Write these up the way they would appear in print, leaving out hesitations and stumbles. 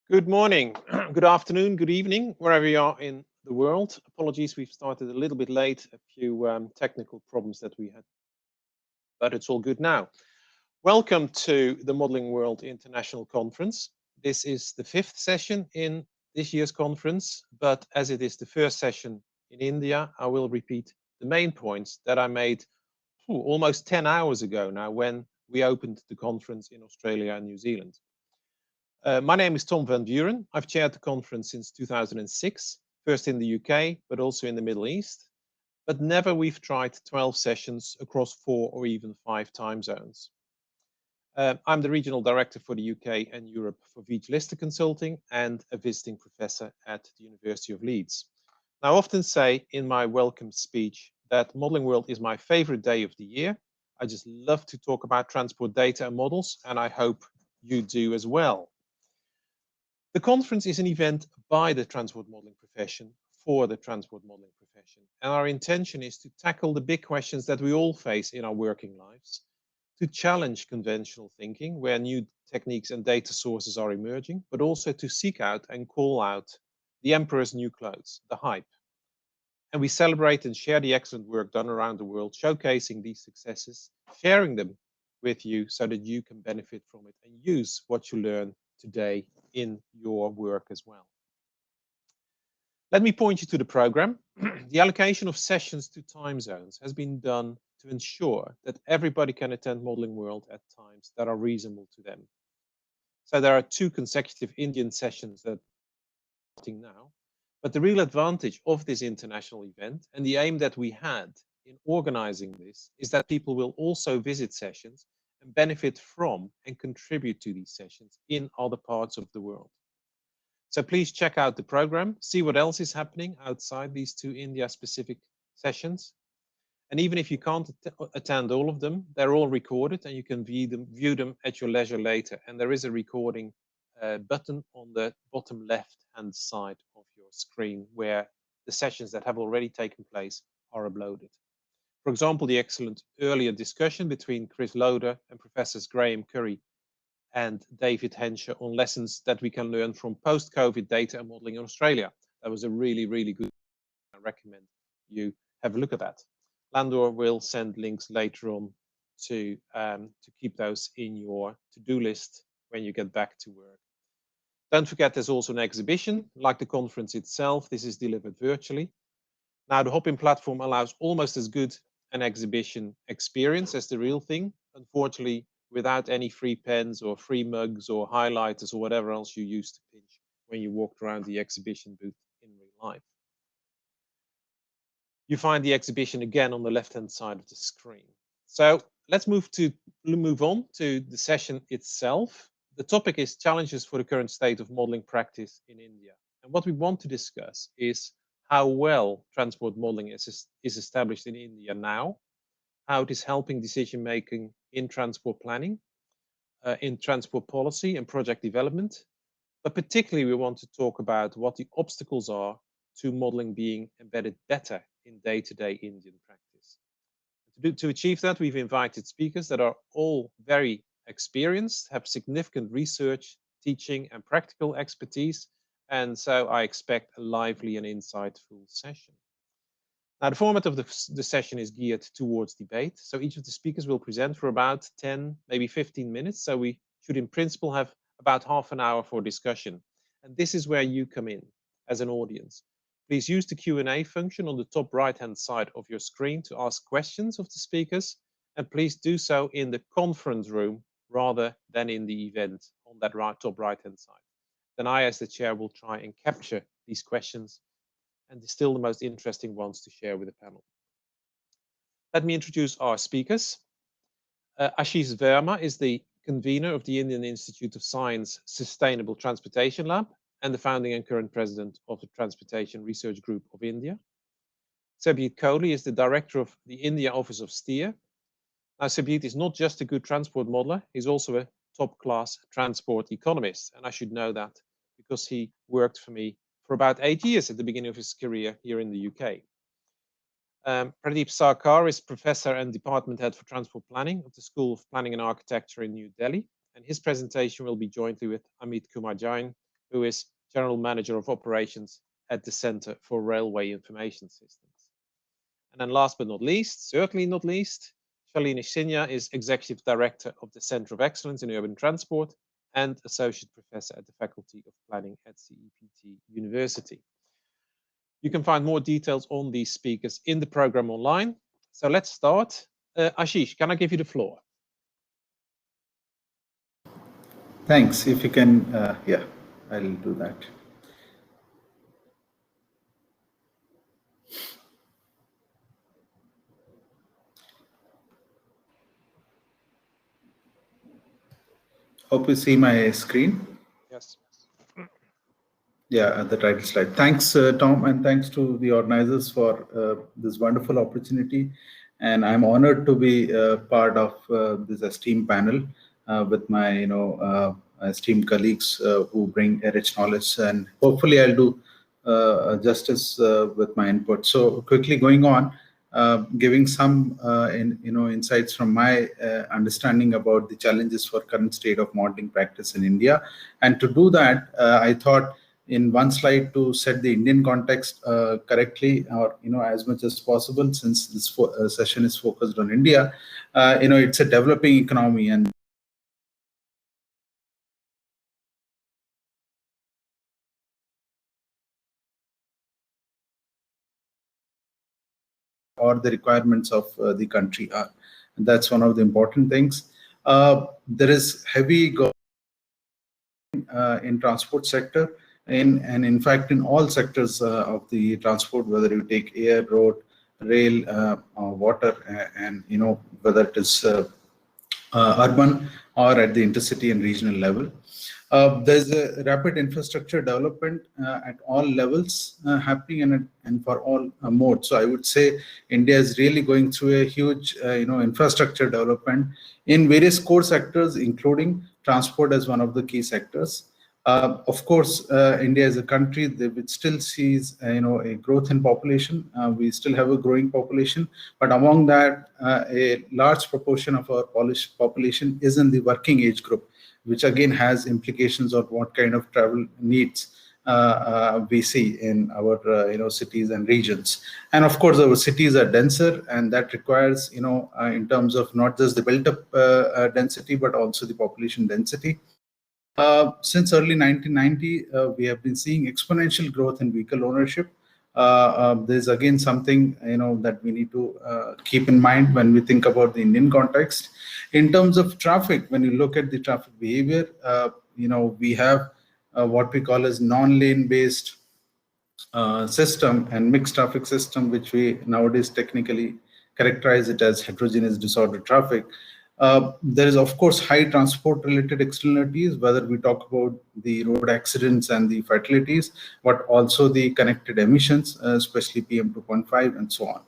Good morning, good afternoon, good evening, wherever you are in the world. Apologies, we've started a little bit late, a few technical problems that we had, but it's all good now. Welcome to the Modeling World International Conference. This is the 5th session in this year's conference, but as it is the first session in India, I will repeat the main points that I made almost 10 hours ago now when we opened the conference in Australia and New Zealand. My name is Tom van Vuren. I've chaired the conference since 2006, first in the UK, but also in the Middle East. But never we've tried 12 sessions across 4 or even 5 time zones. I'm the regional director for the UK and Europe for Lister Consulting and a visiting professor at the University of Leeds. Now, I often say in my welcome speech that Modeling World is my favorite day of the year. I just love to talk about transport data and models, and I hope you do as well. The conference is an event by the transport modeling profession for the transport modeling profession. And our intention is to tackle the big questions that we all face in our working lives, to challenge conventional thinking where new techniques and data sources are emerging, but also to seek out and call out the emperor's new clothes, the hype. And we celebrate and share the excellent work done around the world, showcasing these successes, sharing them with you so that you can benefit from it and use what you learn today in your work as well. Let me point you to the program. The allocation of sessions to time zones has been done to ensure that everybody can attend Modeling World at times that are reasonable to them. So there are 2 consecutive Indian sessions that are starting now, but the real advantage of this international event and the aim that we had in organizing this is that people will also visit sessions and benefit from and contribute to these sessions in other parts of the world. So please check out the program, see what else is happening outside these 2 India-specific sessions. And even if you can't attend all of them, they're all recorded and you can view them at your leisure later. And there is a recording button on the bottom left-hand side of your screen where the sessions that have already taken place are uploaded. For example, the excellent earlier discussion between Chris Loader and Professors Graham Curry and David Hensher on lessons that we can learn from post-COVID data and modeling in Australia. That was a really, really good. I recommend you have a look at that. Landor will send links later on to keep those in your to-do list when you get back to work. Don't forget, there's also an exhibition. Like the conference itself, this is delivered virtually. Now, the Hopin platform allows almost as good an exhibition experience as the real thing, unfortunately, without any free pens or free mugs or highlighters or whatever else you used to pinch when you walked around the exhibition booth in real life. You find the exhibition again on the left-hand side of the screen. So let's move on to the session itself. The topic is challenges for the current state of modeling practice in India. And what we want to discuss is how well transport modeling is established in India now, how it is helping decision-making in transport planning, in transport policy and project development. But particularly, we want to talk about what the obstacles are to modeling being embedded better in day-to-day Indian practice. To achieve that, we've invited speakers that are all very experienced, have significant research, teaching, and practical expertise. And so I expect a lively and insightful session. Now, the format of the session is geared towards debate. So each of the speakers will present for about 10, maybe 15 minutes. So we should, in principle, have about half an hour for discussion. And this is where you come in as an audience. Please use the Q&A function on the top right-hand side of your screen to ask questions of the speakers. And please do so in the conference room rather than in the event on that top right-hand side. Then I, as the chair, will try and capture these questions and distill the most interesting ones to share with the panel. Let me introduce our speakers. Ashish Verma is the convener of the Indian Institute of Science Sustainable Transportation Lab and the founding and current president of the Transportation Research Group of India. Serbjeet Kohli is the director of the India Office of STEER. Now, Serbjeet is not just a good transport modeler, he's also a top-class transport economist, and I should know that because he worked for me for about 8 years at the beginning of his career here in the UK. Pradeep Sarkar is professor and department head for transport planning of the School of Planning and Architecture in New Delhi, and his presentation will be jointly with Amit Kumar Jain, who is General Manager of Operations at the Center for Railway Information Systems. And then last but not least, certainly not least, Shalini Sinha is Executive Director of the Center of Excellence in Urban Transport and Associate Professor at the Faculty of Planning at CEPT University. You can find more details on these speakers in the program online. So let's start. Ashish, can I give you the floor? Thanks. If you can, yeah, I'll do that. Hope you see my screen. Yes. Yeah, the title slide. Thanks, Tom, and thanks to the organizers for this wonderful opportunity. And I'm honored to be part of this esteemed panel with my, esteemed colleagues who bring a rich knowledge. And hopefully, I'll do justice with my input. So, quickly going on, giving some, insights from my understanding about the challenges for current state of modeling practice in India. And to do that, I thought in one slide to set the Indian context correctly, or as much as possible, since this session is focused on India. It's a developing economy, and or the requirements of the country are. And that's one of the important things. There is heavy in transport sector, and in fact in all sectors of the transport, whether you take air, road, rail, water, and whether it is urban or at the intercity and regional level. There's a rapid infrastructure development at all levels happening and for all modes. So I would say India is really going through a huge infrastructure development in various core sectors, including transport as one of the key sectors. Of course, India is a country that still sees a growth in population. We still have a growing population, but among that, a large proportion of our population is in the working age group, which again has implications of what kind of travel needs we see in our cities and regions. And of course, our cities are denser, and that requires in terms of not just the built-up density but also the population density. Since early 1990, we have been seeing exponential growth in vehicle ownership. There's again something that we need to keep in mind when we think about the Indian context. In terms of traffic, when you look at the traffic behavior, we have what we call as non-lane based system and mixed traffic system, which we nowadays technically characterize it as heterogeneous disordered traffic. There is, of course, high transport-related externalities, whether we talk about the road accidents and the fatalities, but also the connected emissions, especially PM 2.5 and so on.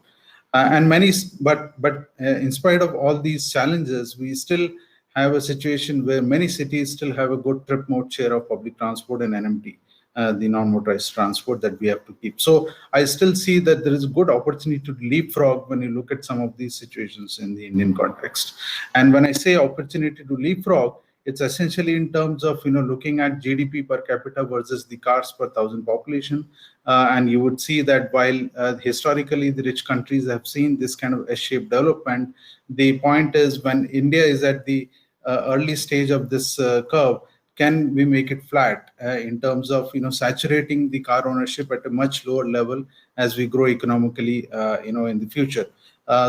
But in spite of all these challenges, we still have a situation where many cities still have a good trip mode share of public transport and NMT. The non-motorized transport that we have to keep. So I still see that there is a good opportunity to leapfrog when you look at some of these situations in the Indian context. And when I say opportunity to leapfrog, it's essentially in terms of looking at GDP per capita versus the cars per thousand population. And you would see that while historically the rich countries have seen this kind of S-shaped development, the point is when India is at the early stage of this curve, can we make it flat in terms of saturating the car ownership at a much lower level as we grow economically in the future?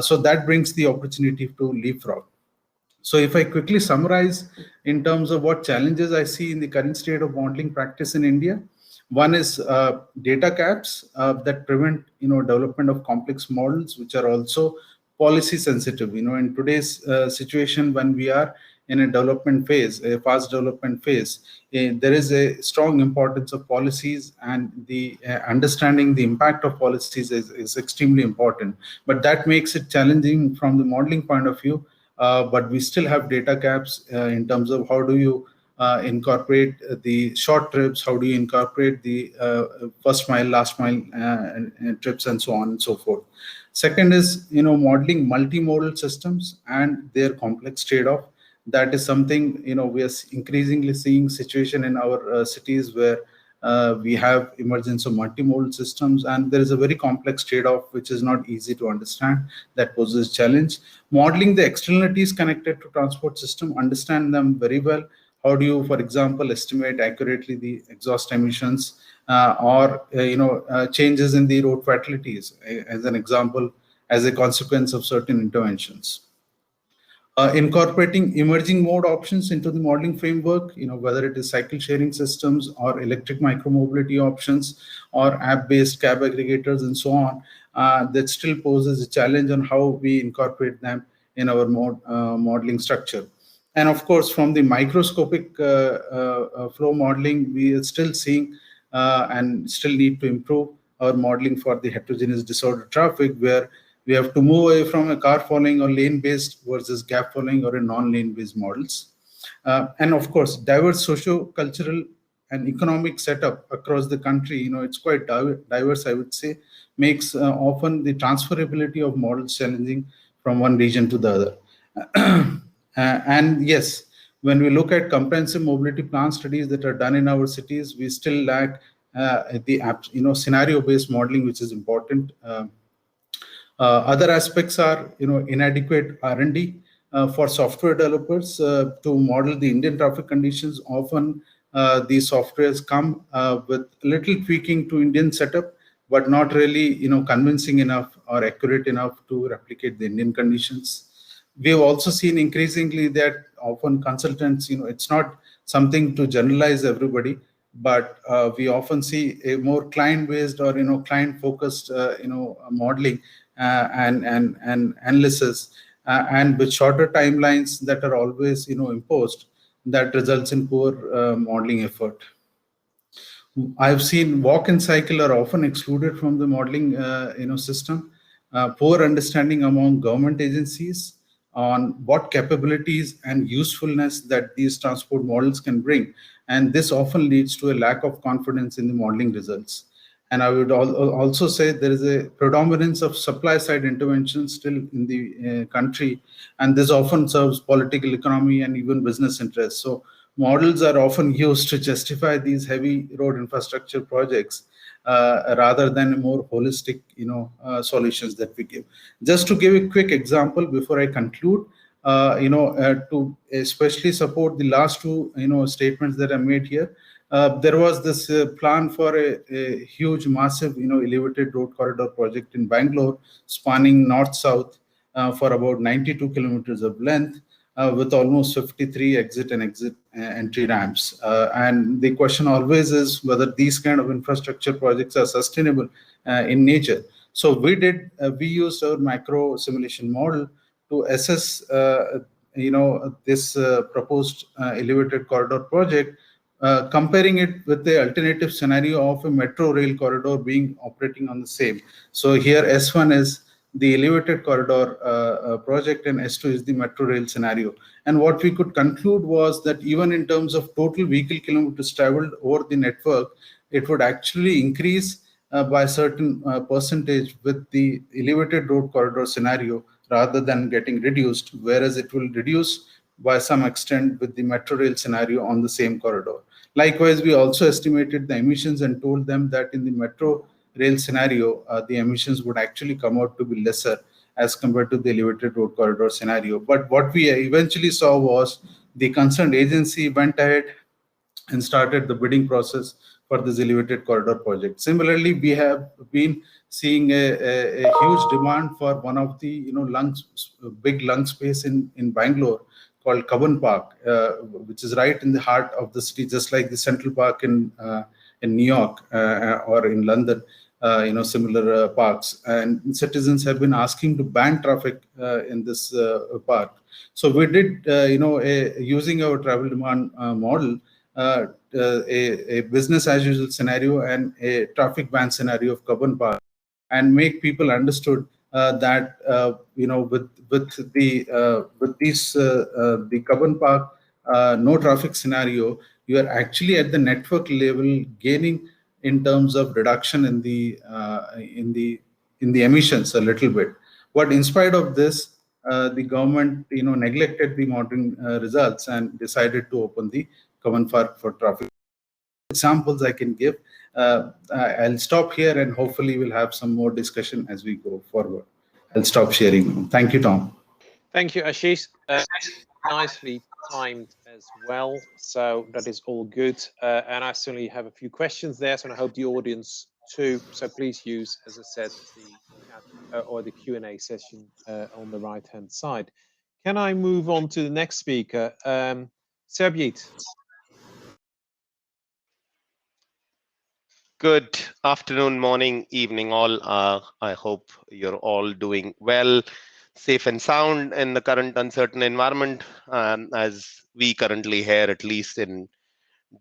So that brings the opportunity to leapfrog. So if I quickly summarize in terms of what challenges I see in the current state of modeling practice in India, one is data caps that prevent development of complex models, which are also policy sensitive. In today's situation, when we are in a development phase, a fast development phase, there is a strong importance of policies, and the understanding the impact of policies is extremely important. But that makes it challenging from the modeling point of view. But we still have data caps in terms of how do you incorporate the short trips, how do you incorporate the first mile, last mile trips, and so on and so forth. Second is modeling multimodal systems and their complex trade-off. That is something, we are increasingly seeing situation in our cities where we have emergence of multimodal systems, and there is a very complex trade-off which is not easy to understand. That poses challenge. Modeling the externalities connected to transport system, understand them very well. How do you, for example, estimate accurately the exhaust emissions or changes in the road fatalities, as an example, as a consequence of certain interventions? Incorporating emerging mode options into the modeling framework, whether it is cycle sharing systems or electric micromobility options or app-based cab aggregators and so on, that still poses a challenge on how we incorporate them in our modeling structure. And of course, from the microscopic flow modeling, we are still seeing and still need to improve our modeling for the heterogeneous disorder traffic, where we have to move away from a car following or lane-based versus gap following or a non-lane-based models. And of course, diverse socio-cultural and economic setup across the country, it's quite diverse, I would say, makes often the transferability of models challenging from one region to the other. And yes, when we look at comprehensive mobility plan studies that are done in our cities, we still lack the scenario-based modeling, which is important. Other aspects are, inadequate R&D for software developers to model the Indian traffic conditions. Often, these softwares come with little tweaking to Indian setup, but not really, convincing enough or accurate enough to replicate the Indian conditions. We have also seen increasingly that often consultants, it's not something to generalize everybody, but we often see a more client-based or client-focused modeling and analysis, and with shorter timelines that are always imposed, that results in poor modeling effort. I've seen walk and cycle are often excluded from the modeling system. Poor understanding among government agencies on what capabilities and usefulness that these transport models can bring, and this often leads to a lack of confidence in the modeling results. And I would also say there is a predominance of supply side intervention still in the country, and this often serves political economy and even business interests. So models are often used to justify these heavy road infrastructure projects rather than more holistic solutions that we give. Just to give a quick example before I conclude, to especially support the last two statements that I made here. There was this plan for a huge, massive, elevated road corridor project in Bangalore, spanning north-south for about 92 kilometers of length, with almost 53 exit and exit entry ramps. And the question always is whether these kind of infrastructure projects are sustainable in nature. So we used our macro simulation model to assess, this proposed elevated corridor project, comparing it with the alternative scenario of a metro rail corridor being operating on the same. So here S1 is the elevated corridor project and S2 is the metro rail scenario. And what we could conclude was that even in terms of total vehicle kilometers traveled over the network, it would actually increase by a certain percentage with the elevated road corridor scenario rather than getting reduced, whereas it will reduce by some extent with the metro rail scenario on the same corridor. Likewise, we also estimated the emissions and told them that in the metro rail scenario, the emissions would actually come out to be lesser as compared to the elevated road corridor scenario. But what we eventually saw was the concerned agency went ahead and started the bidding process for this elevated corridor project. Similarly, we have been seeing a huge demand for one of the big lung space in Bangalore called Cubbon Park, which is right in the heart of the city, just like the Central Park in New York or in London. Similar parks, and citizens have been asking to ban traffic in this park. So we did, using our travel demand model, a business as usual scenario and a traffic ban scenario of Cubbon Park, and make people understood that with the Cubbon Park no traffic scenario, you are actually at the network level gaining in terms of reduction in the emissions a little bit. But in spite of this, the government, neglected the monitoring results and decided to open the common for traffic. Examples I can give. I'll stop here and hopefully we'll have some more discussion as we go forward. I'll stop sharing. Thank you, Tom. Thank you, Ashish. Nicely timed as well, so that is all good. And I certainly have a few questions there, so I hope the audience too. So please use, as I said, the chat or the Q&A session on the right-hand side. Can I move on to the next speaker, Serbjeet? Good afternoon, morning, evening, all. I hope you're all doing well, safe and sound in the current uncertain environment, as we currently here, at least in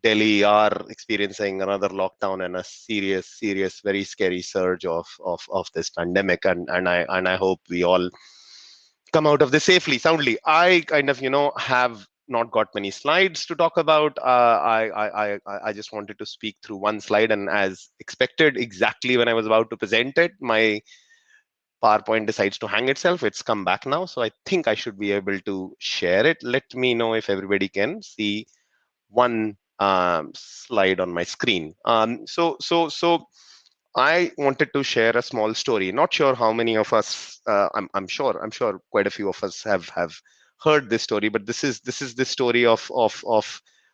Delhi, are experiencing another lockdown and a serious, very scary surge of this pandemic. And I hope we all come out of this safely, soundly. I kind of, have not got many slides to talk about. I just wanted to speak through one slide, and as expected, exactly when I was about to present it, my PowerPoint decides to hang itself. It's come back now, so I think I should be able to share it. Let me know if everybody can see one slide on my screen. So I wanted to share a small story. Not sure how many of us. I'm sure quite a few of us have heard this story. But this is the story of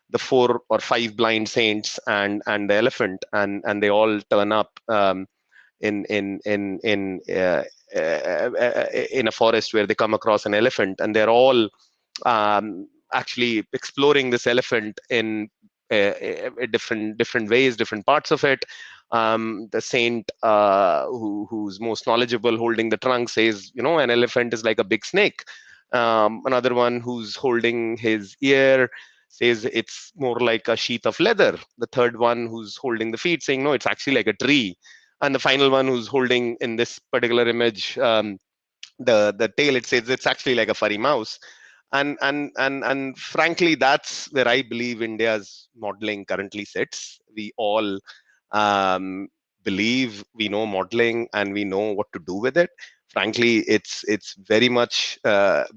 the 4 or 5 blind saints and the elephant, and they all turn up in a forest where they come across an elephant, and they're all actually exploring this elephant in different ways, different parts of it. The saint who's most knowledgeable, holding the trunk, says, an elephant is like a big snake. Another one who's holding his ear says it's more like a sheath of leather. The third one who's holding the feet saying, no, it's actually like a tree. And the final one who's holding, in this particular image, the tail, it says it's actually like a furry mouse. And frankly, that's where I believe India's modeling currently sits. We all believe we know modeling and we know what to do with it. Frankly, it's very much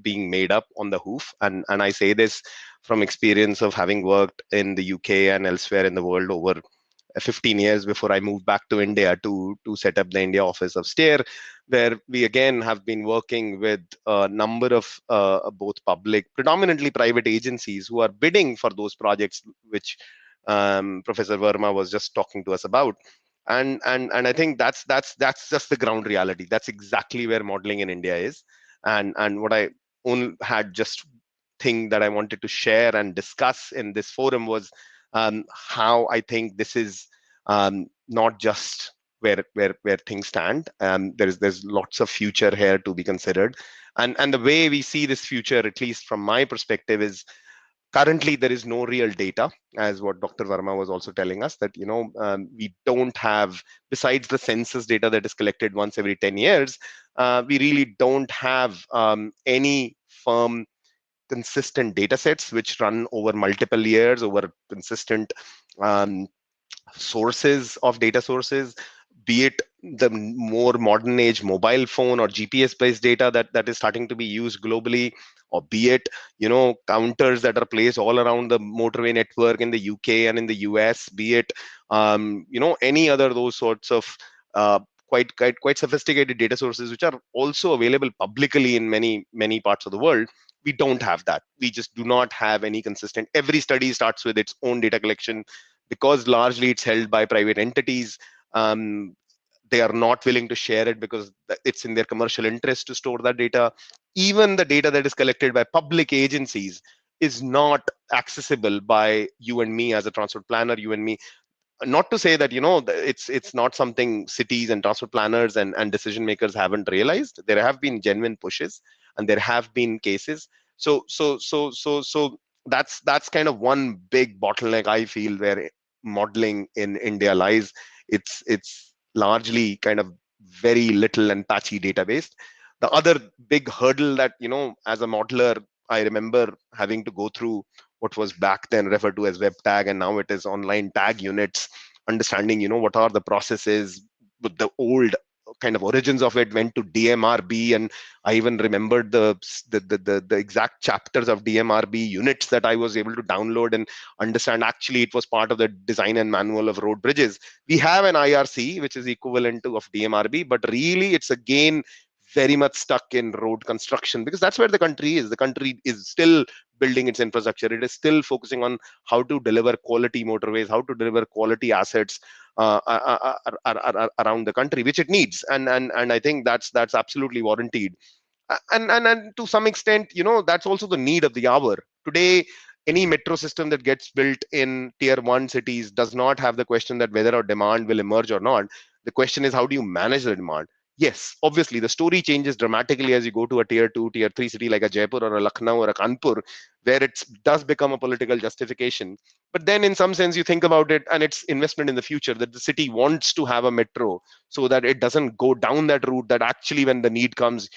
being made up on the hoof. And I say this from experience of having worked in the UK and elsewhere in the world over 15 years before I moved back to India to set up the India office of STARE, where we again have been working with a number of both public, predominantly private agencies who are bidding for those projects, which Professor Verma was just talking to us about. And I think that's just the ground reality. That's exactly where modeling in India is. And what I only had just thing that I wanted to share and discuss in this forum was how I think this is not just where things stand. There's lots of future here to be considered, and the way we see this future, at least from my perspective, is currently there is no real data, as what Dr. Verma was also telling us, that we don't have, besides the census data that is collected once every 10 years, we really don't have any firm consistent data sets which run over multiple years, over consistent sources of data sources, be it the more modern age mobile phone or GPS based data that is starting to be used globally, or be it counters that are placed all around the motorway network in the UK and in the US, be it any other those sorts of quite sophisticated data sources which are also available publicly in many parts of the world. We don't have that. We just do not have any consistent. Every study starts with its own data collection, because largely it's held by private entities. They are not willing to share it because it's in their commercial interest to store that data. Even the data that is collected by public agencies is not accessible by you and me as a transport planner, you and me. Not to say that it's not something cities and transport planners and decision makers haven't realized. There have been genuine pushes and there have been cases. So that's kind of one big bottleneck I feel where modeling in India lies. It's largely kind of very little and patchy database. The other big hurdle that as a modeler I remember having to go through, what was back then referred to as web tag, and now it is online tag units, understanding what are the processes with the old kind of origins of it, went to DMRB, and I even remembered the exact chapters of DMRB units that I was able to download and understand. Actually, it was part of the design and manual of road bridges. We have an IRC, which is equivalent to of DMRB, but really it's again very much stuck in road construction, because that's where the country is. The country is still building its infrastructure. It is still focusing on how to deliver quality motorways, how to deliver quality assets around the country, which it needs. And I think that's absolutely warranted. And to some extent, that's also the need of the hour today. Any metro system that gets built in tier 1 cities does not have the question that whether a demand will emerge or not. The question is, how do you manage the demand? Yes, obviously the story changes dramatically as you go to a tier 2, tier 3 city like a Jaipur or a Lucknow or a Kanpur, where it does become a political justification. But then in some sense you think about it, and it's investment in the future, that the city wants to have a metro so that it doesn't go down that route, that actually when the need comes,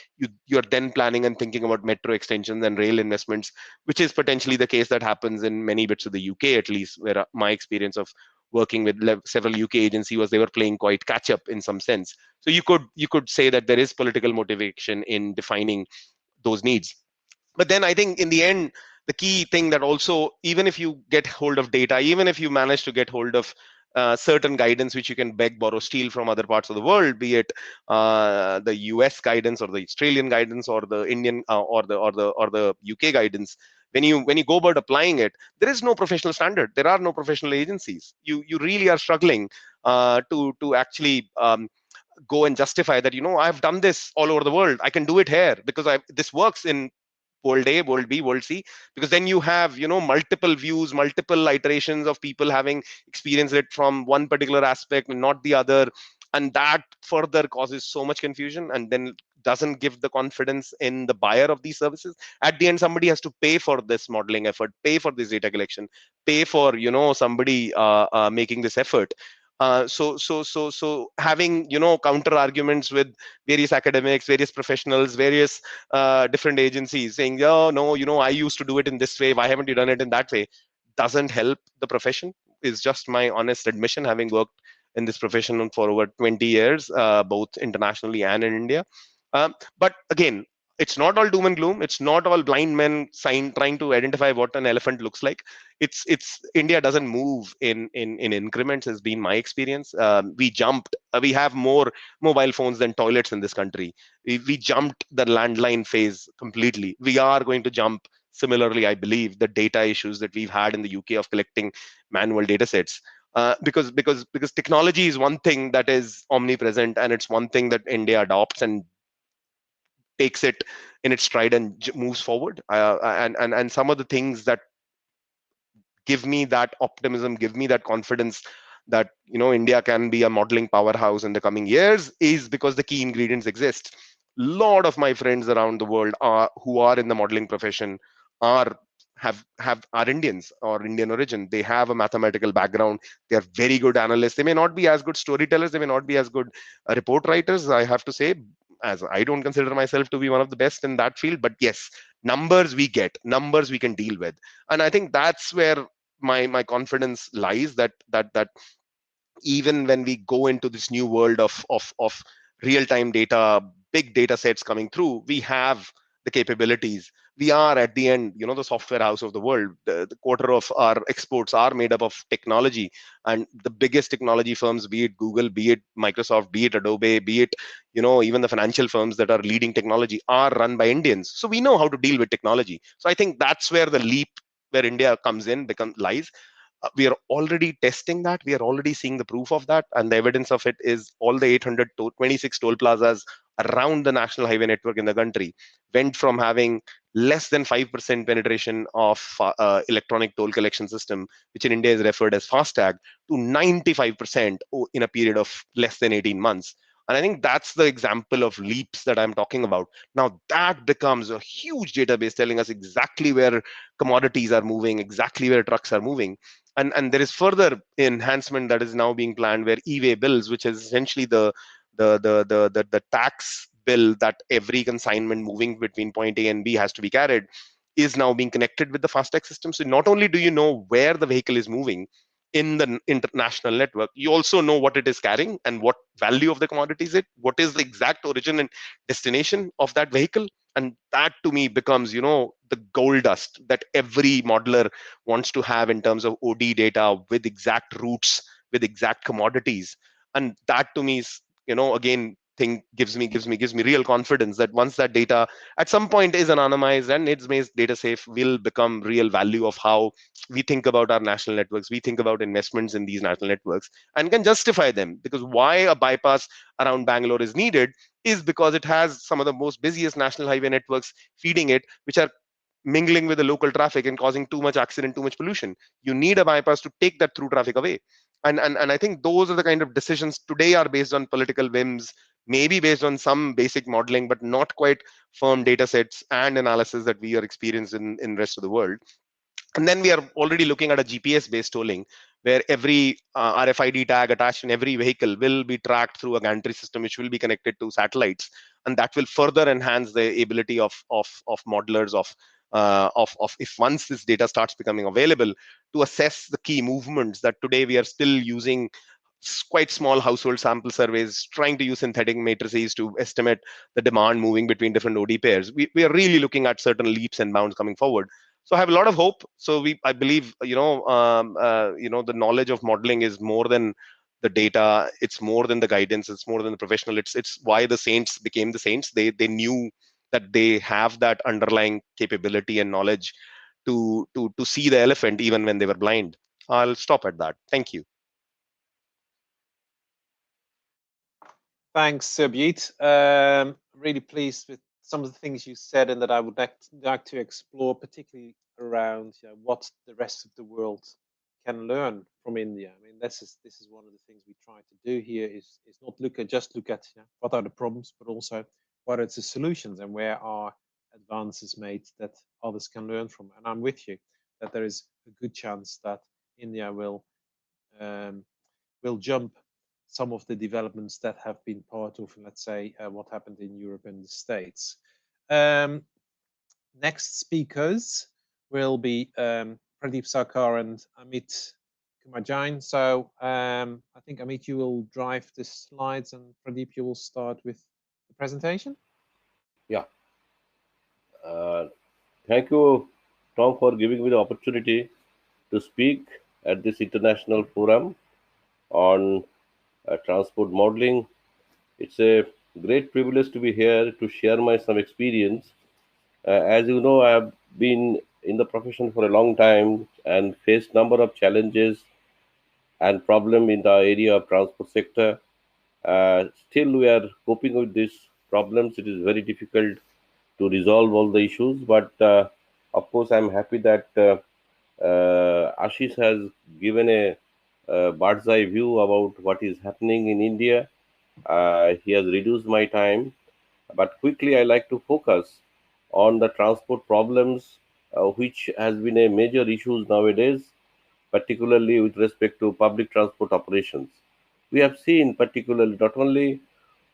you're then planning and thinking about metro extensions and rail investments, which is potentially the case that happens in many bits of the UK, at least, where my experience of working with several UK agencies was they were playing quite catch up in some sense. So you could say that there is political motivation in defining those needs. But then I think in the end, the key thing that also, even if you get hold of data, even if you manage to get hold of certain guidance which you can beg, borrow, steal from other parts of the world, be it the US guidance or the Australian guidance or the Indian or the UK guidance, when you go about applying it, there is no professional standard. There are no professional agencies. You really are struggling to actually go and justify that, I've done this all over the world, I can do it here because this works in world A, world B, world C, because then you have, multiple views, multiple iterations of people having experienced it from one particular aspect and not the other. And that further causes so much confusion, and then doesn't give the confidence in the buyer of these services. At the end, somebody has to pay for this modeling effort, pay for this data collection, pay for, somebody making this effort. So having, counter arguments with various academics, various professionals, various different agencies saying, oh, no, I used to do it in this way, why haven't you done it in that way, doesn't help the profession, is just my honest admission, having worked in this profession for over 20 years, both internationally and in India. But again, it's not all doom and gloom. It's not all blind men trying to identify what an elephant looks like. It's India doesn't move in increments, has been my experience. We have more mobile phones than toilets in this country. We jumped the landline phase completely. We are going to jump similarly, I believe, the data issues that we've had in the UK of collecting manual data sets. Because technology is one thing that is omnipresent, and it's one thing that India adopts and takes it in its stride and moves forward. And some of the things that give me that optimism, give me that confidence that India can be a modeling powerhouse in the coming years is because the key ingredients exist. A lot of my friends around the world who are in the modeling profession are Indians or Indian origin. They have a mathematical background. They are very good analysts. They may not be as good storytellers. They may not be as good report writers, I have to say, as I don't consider myself to be one of the best in that field. But yes, numbers we get, numbers we can deal with. And I think that's where my confidence lies, that even when we go into this new world of real-time data, big data sets coming through, we have the capabilities. We are at the end, the software house of the world. The quarter of our exports are made up of technology, and the biggest technology firms, be it Google, be it Microsoft, be it Adobe, be it, even the financial firms that are leading technology, are run by Indians. So we know how to deal with technology. So I think that's where the leap, where India comes in, lies. We are already testing that. We are already seeing the proof of that. And the evidence of it is all the 826 toll plazas around the national highway network in the country went from having less than 5% penetration of electronic toll collection system, which in India is referred as FASTag, to 95% in a period of less than 18 months. And I think that's the example of leaps that I'm talking about. Now that becomes a huge database telling us exactly where commodities are moving, exactly where trucks are moving. And there is further enhancement that is now being planned, where e-way bills, which is essentially the tax bill that every consignment moving between point A and B has to be carried, is now being connected with the FASTag system. So not only do you know where the vehicle is moving, in the international network, you also know what it is carrying and what value of the commodity is it, what is the exact origin and destination of that vehicle. And that to me becomes, the gold dust that every modeler wants to have in terms of OD data with exact routes, with exact commodities. And that to me is, again, thing gives me real confidence that once that data at some point is anonymized and it's made data safe, will become real value of how we think about our national networks, we think about investments in these national networks, and can justify them. Because why a bypass around Bangalore is needed is because it has some of the most busiest national highway networks feeding it, which are mingling with the local traffic and causing too much accident, too much pollution. You need a bypass to take that through traffic away. And I think those are the kind of decisions today are based on political whims, maybe based on some basic modeling, but not quite firm data sets and analysis that we are experiencing in rest of the world. And then we are already looking at a GPS based tolling, where every RFID tag attached in every vehicle will be tracked through a gantry system, which will be connected to satellites. And that will further enhance the ability of modelers of if once this data starts becoming available, to assess the key movements that today we are still using quite small household sample surveys, trying to use synthetic matrices to estimate the demand moving between different OD pairs. We are really looking at certain leaps and bounds coming forward. So I have a lot of hope. So I believe, the knowledge of modeling is more than the data. It's more than the guidance. It's more than the professional. It's why the saints became the saints. They knew that they have that underlying capability and knowledge to see the elephant even when they were blind. I'll stop at that. Thank you. Thanks, Serbjeet. Really pleased with some of the things you said, and that I would like to explore, particularly around what the rest of the world can learn from India. I mean, this is one of the things we try to do here is not just look at what are the problems, but also what are the solutions and where are advances made that others can learn from. And I'm with you that there is a good chance that India will jump some of the developments that have been part of, let's say, what happened in Europe and the States. Next speakers will be Pradeep Sarkar and Amit Kumar. So I think, Amit, you will drive the slides, and Pradeep, you will start with the presentation. Yeah. Thank you, Tom, for giving me the opportunity to speak at this international forum on transport modeling. It's a great privilege to be here to share my some experience. As you know, I have been in the profession for a long time and faced number of challenges and problem in the area of transport sector. Still, we are coping with these problems. It is very difficult to resolve all the issues, but of course, I'm happy that Ashish has given a bird's eye view about what is happening in India. He has reduced my time, but quickly I like to focus on the transport problems, which has been a major issue nowadays, particularly with respect to public transport operations. We have seen particularly not only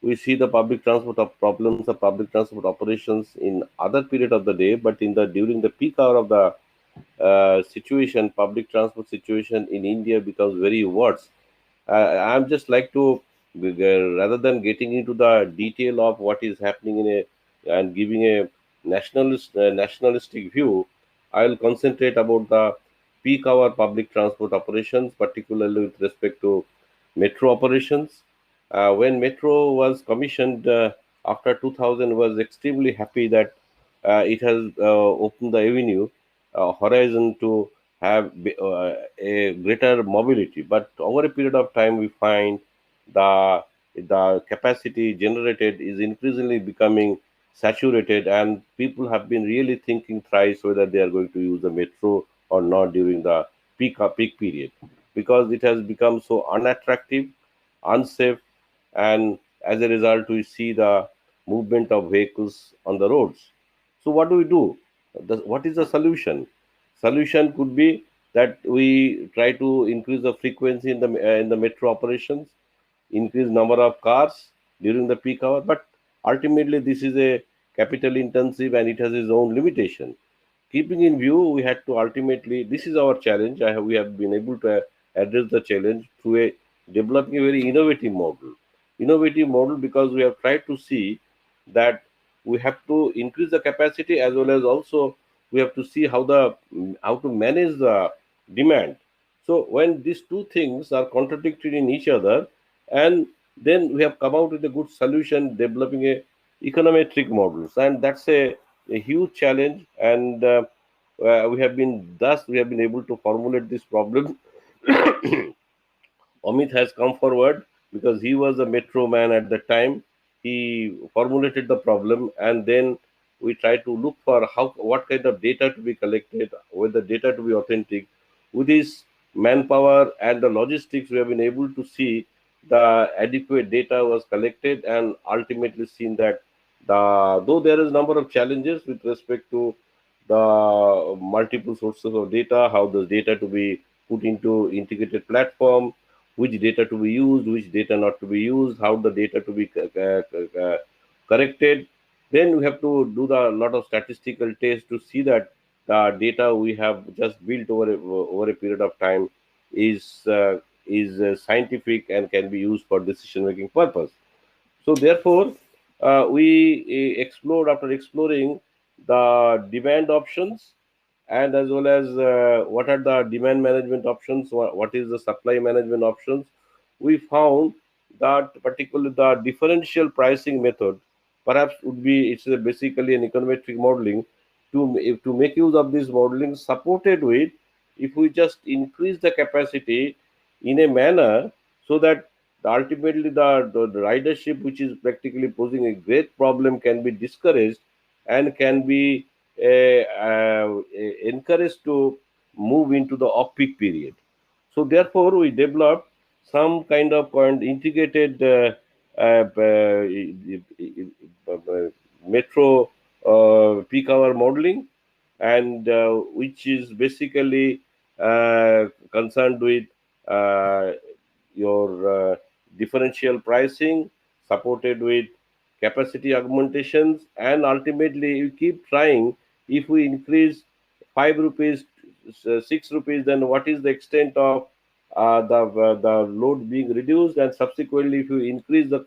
we see the public transport of problems of public transport operations in other period of the day, but in the during the peak hour of the situation, public transport situation in India becomes very worse. I'm just like to rather than getting into the detail of what is happening in a and giving a nationalistic view, I'll concentrate about the peak hour public transport operations, particularly with respect to metro operations. When metro was commissioned after 2000, was extremely happy that it has opened the avenue horizon to have a greater mobility. But over a period of time, we find the capacity generated is increasingly becoming saturated, and people have been really thinking thrice whether they are going to use the metro or not during the peak period, because it has become so unattractive, unsafe, and as a result, we see the movement of vehicles on the roads. So what do we do? What is the solution? Solution could be that we try to increase the frequency in the metro operations, increase number of cars during the peak hour. But ultimately, this is a capital intensive and it has its own limitation. Keeping in view, we had to ultimately, this is our challenge. We have been able to address the challenge through developing a very innovative model. Innovative model because we have tried to see that we have to increase the capacity as well as also we have to see how to manage the demand. So when these two things are contradictory in each other, and then we have come out with a good solution, developing a econometric models, and that's a huge challenge. And we have been able to formulate this problem. Amit has come forward because he was a metro man at the time. He formulated the problem, and then we try to look for what kind of data to be collected, whether data to be authentic. With this manpower and the logistics, we have been able to see the adequate data was collected, and ultimately seen that though there is number of challenges with respect to the multiple sources of data, how the data to be put into integrated platform, which data to be used, which data not to be used, how the data to be corrected. Then we have to do the lot of statistical tests to see that the data we have just built over a period of time is scientific and can be used for decision making purpose. So therefore, we explored after exploring the demand options, and as well as what are the demand management options, what is the supply management options. We found that particularly the differential pricing method perhaps would be, basically an econometric modeling. To make use of this modeling, supported with, if we just increase the capacity in a manner so that ultimately the ridership, which is practically posing a great problem, can be discouraged and can be encouraged to move into the off-peak period. So therefore, we developed some kind of integrated metro peak hour modeling, and which is basically concerned with your differential pricing, supported with capacity augmentations, and ultimately you keep trying. If we increase 5 rupees, 6 rupees, then what is the extent of the load being reduced, and subsequently if you increase the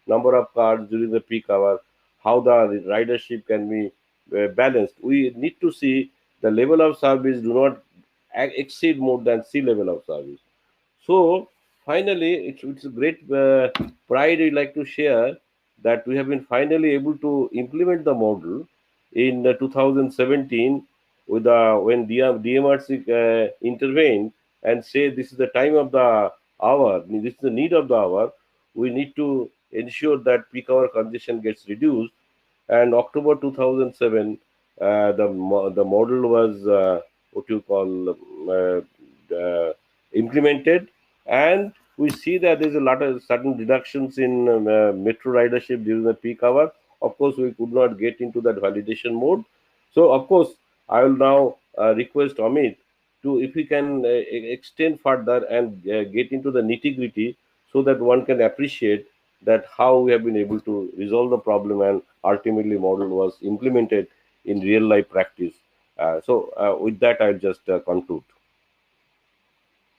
number of cars during the peak hour, how the ridership can be balanced. We need to see the level of service do not exceed more than sea level of service. So finally, it's a great pride I'd like to share that we have been finally able to implement the model in 2017 with when DMRC intervened and say this is the time of the hour, this is the need of the hour. We need to ensure that peak hour congestion gets reduced. And October 2007, the model was what you call implemented, and we see that there's a lot of sudden reductions in metro ridership during the peak hour. Of course, we could not get into that validation mode. So, of course, I will now request Amit to, if we can extend further and get into the nitty-gritty, so that one can appreciate that how we have been able to resolve the problem and ultimately model was implemented in real life practice. So, with that, I'll just conclude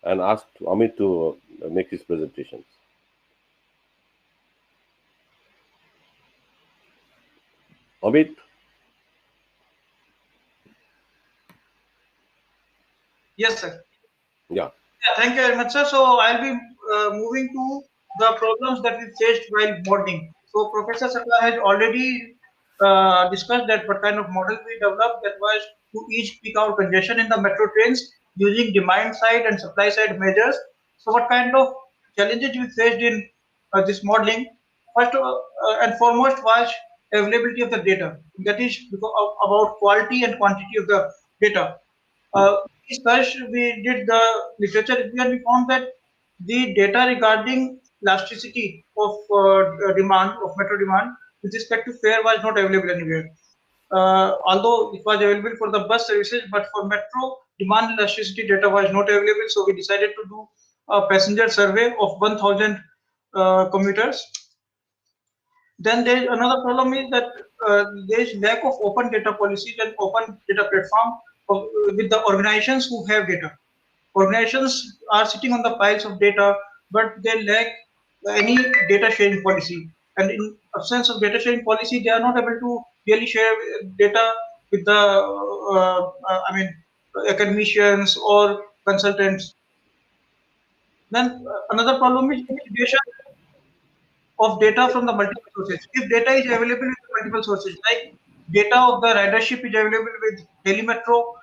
and ask Amit to make his presentations. Amit? Yes, sir. Yeah. Thank you very much, sir. So I'll be moving to the problems that we faced while modeling. So Professor Sarkar has already discussed that what kind of model we developed, that was to each peak hour congestion in the metro trains using demand side and supply side measures. So what kind of challenges we faced in this modeling? First and foremost was availability of the data. That is about quality and quantity of the data. Research, we did the literature review and we found that the data regarding elasticity of demand, of metro demand, with respect to fare was not available anywhere. Although it was available for the bus services, but for metro, demand elasticity data was not available. So we decided to do a passenger survey of 1,000 commuters. Then there is another problem is that there is lack of open data policies and open data platform with the organizations who have data. organizations are sitting on the piles of data, but they lack any data sharing policy. And in absence of data sharing policy, they are not able to really share data with the, academicians or consultants. Then another problem is integration of data from the multiple sources. If data is available with multiple sources, like data of the ridership is available with Delhi Metro,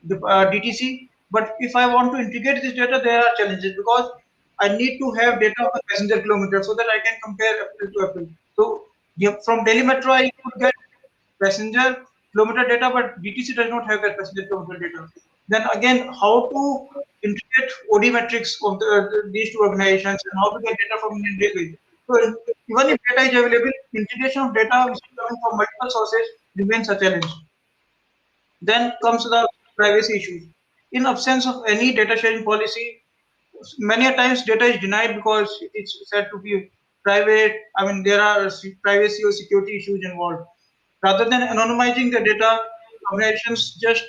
the DTC, but if I want to integrate this data, there are challenges because I need to have data of the passenger kilometer so that I can compare apple to apple. So from Delhi Metro, I could get passenger kilometer data, but DTC does not have that passenger kilometer data. Then again, how to integrate OD metrics of these two organizations and how to get data from Indian Railways. So even if data is available, integration of data which is coming from multiple sources remains a challenge. Then comes the privacy issues. In absence of any data sharing policy, many a times data is denied because it's said to be private. I mean, there are privacy or security issues involved. Rather than anonymizing the data, organizations just,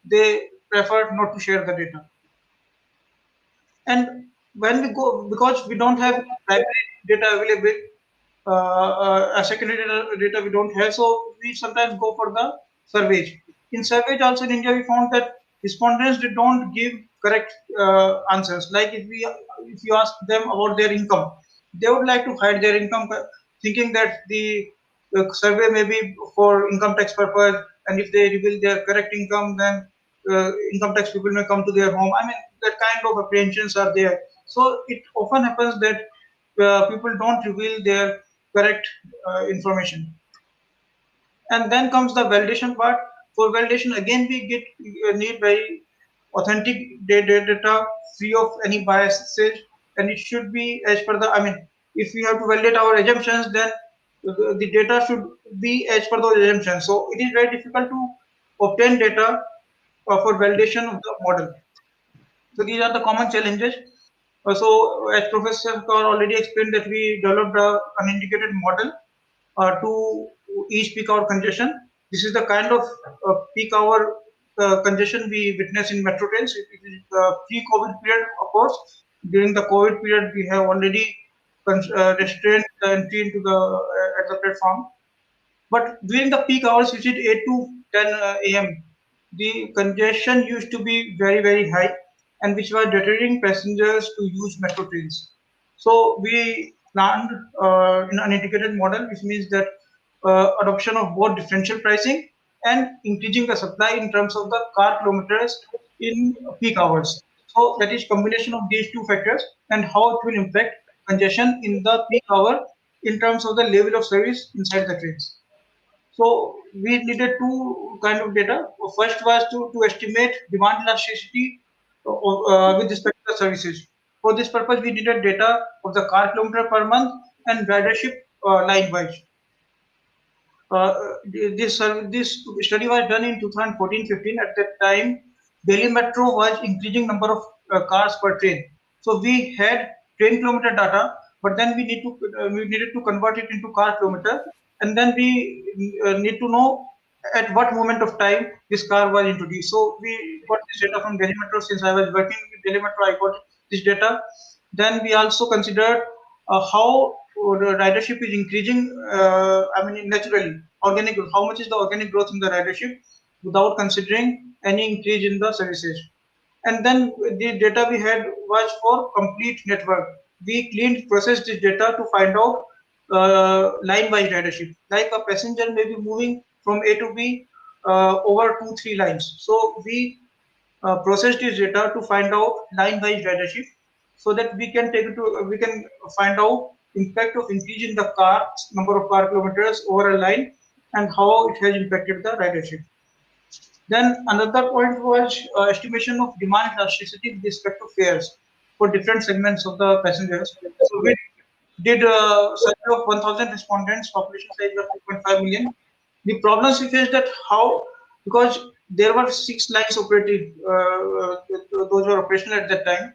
they prefer not to share the data. And when we go, because we don't have primary data available, secondary data we don't have, so we sometimes go for the surveys. In surveys also in India, we found that respondents they don't give correct answers. Like if you ask them about their income, they would like to hide their income, thinking that the survey may be for income tax purpose, and if they reveal their correct income, then income tax people may come to their home. I mean, that kind of apprehensions are there. So it often happens that people don't reveal their correct information. And then comes the validation part. For validation, again, we need very authentic data, free of any biases, and it should be as per the. I mean, if we have to validate our assumptions, then the data should be as per those assumptions. So it is very difficult to obtain data for validation of the model. So these are the common challenges. So as Professor Sarkar already explained that we developed an integrated model to each peak hour congestion. This is the kind of peak hour congestion we witness in metro trains. It is pre-COVID period, of course. During the COVID period, we have already restrained the entry into the at the platform. But during the peak hours, which is 8 to 10 a.m., the congestion used to be very, very high, and which was deterring passengers to use metro trains. So we planned in an integrated model, which means that adoption of both differential pricing and increasing the supply in terms of the car kilometers in peak hours. So that is combination of these two factors and how it will impact congestion in the peak hour in terms of the level of service inside the trains. So we needed two kind of data. First was to estimate demand elasticity with respect to the services. For this purpose, we needed data of the car kilometer per month and ridership line wise. This study was done in 2014-15. At that time, Delhi Metro was increasing number of cars per train. So we had train kilometer data, but then we needed to convert it into car kilometer, and then we need to know at what moment of time this car was introduced. So we got this data from Delhi Metro. Since I was working with Delhi Metro, I got this data. Then we also considered how the ridership is increasing. Naturally, organic growth. How much is the organic growth in the ridership without considering any increase in the services? And then the data we had was for complete network. We processed this data to find out line-wise ridership. Like a passenger may be moving from A to B over 2-3 lines. So we processed this data to find out line-wise ridership, so that we can find out impact of increase in the number of car kilometers over a line and how it has impacted the ridership. Then another point was estimation of demand elasticity with respect to fares for different segments of the passengers. So we did a survey of 1,000 respondents, population size of 2.5 million. The problems we faced because there were 6 lines operating, those were operational at that time.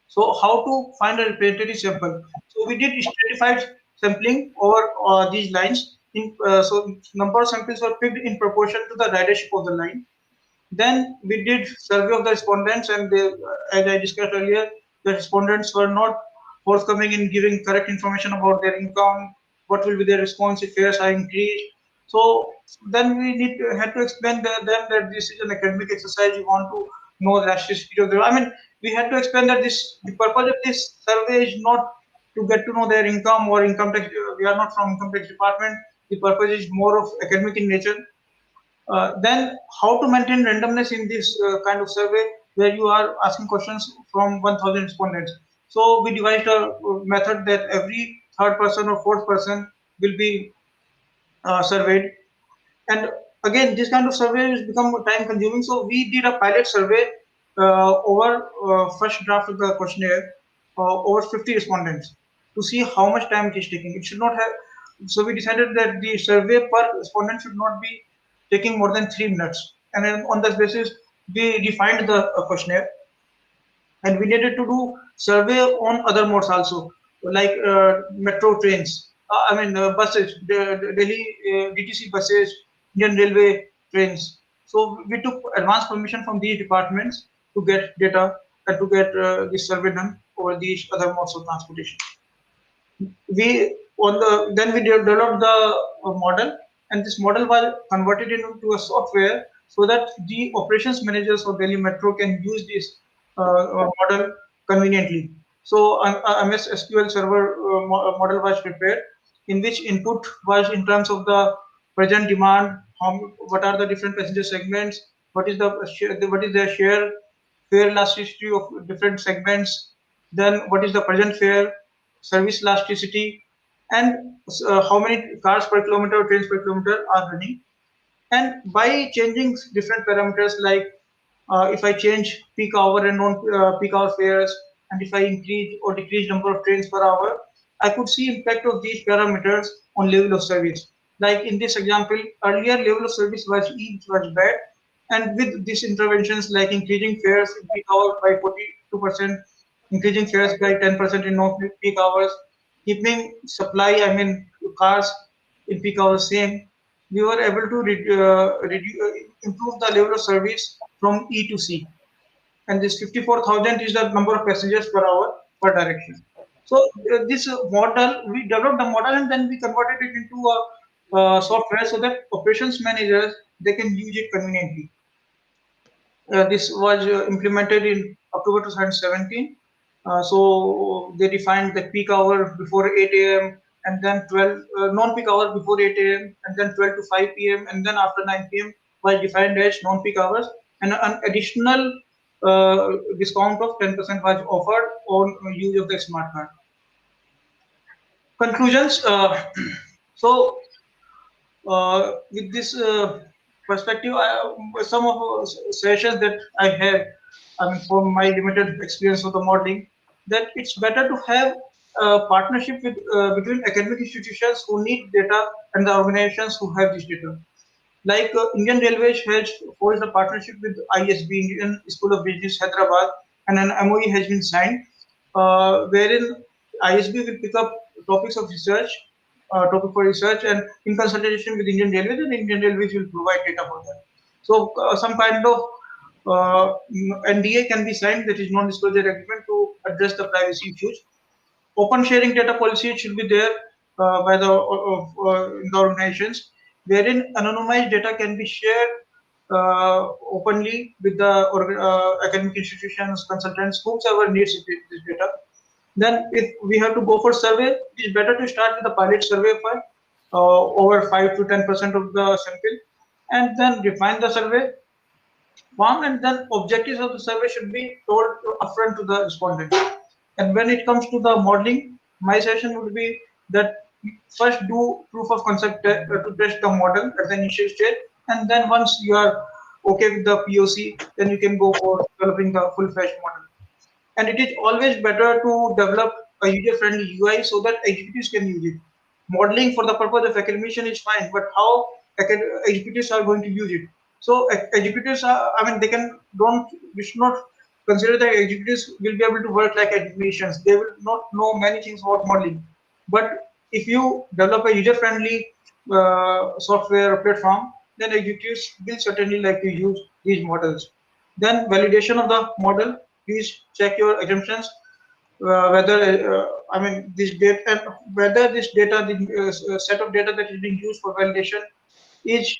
So how to find a representative sample? So we did stratified sampling over these lines. So number of samples were picked in proportion to the ridership of the line. Then we did survey of the respondents, and they, as I discussed earlier, the respondents were not forthcoming in giving correct information about their income, what will be their response if fares are increased. So then we had to explain them that this is an academic exercise. We want to know the elasticity of the. I mean, we had to explain that the purpose of this survey is not to get to know their income or income tax. We are not from income tax department. The purpose is more of academic in nature. Then how to maintain randomness in this kind of survey where you are asking questions from 1000 respondents. So we devised a method that every third person or fourth person will be surveyed. And again, this kind of survey has become time consuming. So we did a pilot survey over first draft of the questionnaire over 50 respondents to see how much time it is taking. It should not have. So we decided that the survey per respondent should not be taking more than 3 minutes. And then on that basis, we refined the questionnaire, and we needed to do survey on other modes also, like metro trains. Buses, Delhi DTC buses, Indian Railway trains. So we took advance permission from these departments to get data and to get this survey done over these other modes of transportation. Then we developed the model, and this model was converted into a software so that the operations managers of Delhi Metro can use this model conveniently. So a MS SQL server model was prepared, in which input was in terms of the present demand, what are the different passenger segments, what is their share, fare elasticity of different segments, then what is the present fare, service elasticity, and how many cars per kilometer or trains per kilometer are running. And by changing different parameters, like if I change peak hour and non-peak hour fares, and if I increase or decrease number of trains per hour, I could see impact of these parameters on level of service. Like in this example, earlier level of service was E, which was bad, and with these interventions like increasing fares in peak hour by 42%, increasing fares by 10% in non-peak hours, keeping supply, cars in peak hours same, we were able to improve the level of service from E to C. And this 54,000 is the number of passengers per hour per direction. So this model, we developed the model and then we converted it into a software so that operations managers, they can use it conveniently. This was implemented in October 2017. So they defined the peak hour before 8 a.m. and then 12 non-peak hours before 8 a.m. and then 12 to 5 p.m. and then after 9 p.m. was defined as non-peak hours, and an additional discount of 10% was offered on use of the smart card. Conclusions. So with this perspective, some of sessions that I have, from my limited experience of the modeling, that it's better to have a partnership with between academic institutions who need data and the organizations who have this data. Like Indian Railways has forged a partnership with IISb, Indian School of Business, Hyderabad, and an MOE has been signed, wherein IISb will pick up topics of research, topic for research, and in consultation with Indian Railways, and Indian Railways will provide data for that. So some kind of NDA can be signed, that is non-disclosure agreement, to address the privacy issues. Open sharing data policy should be there by the in the organizations, wherein anonymized data can be shared openly with the academic institutions, consultants, whoever needs this data. Then if we have to go for survey, it is better to start with a pilot survey for over 5 to 10% of the sample, and then refine the survey form, and then objectives of the survey should be told upfront to the respondent. And when it comes to the modeling, my suggestion would be that first do proof of concept to test the model at the initial stage, and then once you are okay with the POC, then you can go for developing the full-fledged model. And it is always better to develop a user-friendly UI so that executives can use it. Modeling for the purpose of academician is fine, but how executives are going to use it? So executives are, we should not consider that executives will be able to work like academicians. They will not know many things about modeling. But if you develop a user-friendly software or platform, then executives will certainly like to use these models. Then validation of the model. Please check your assumptions. Whether I mean this data and whether this data, the set of data that is being used for validation is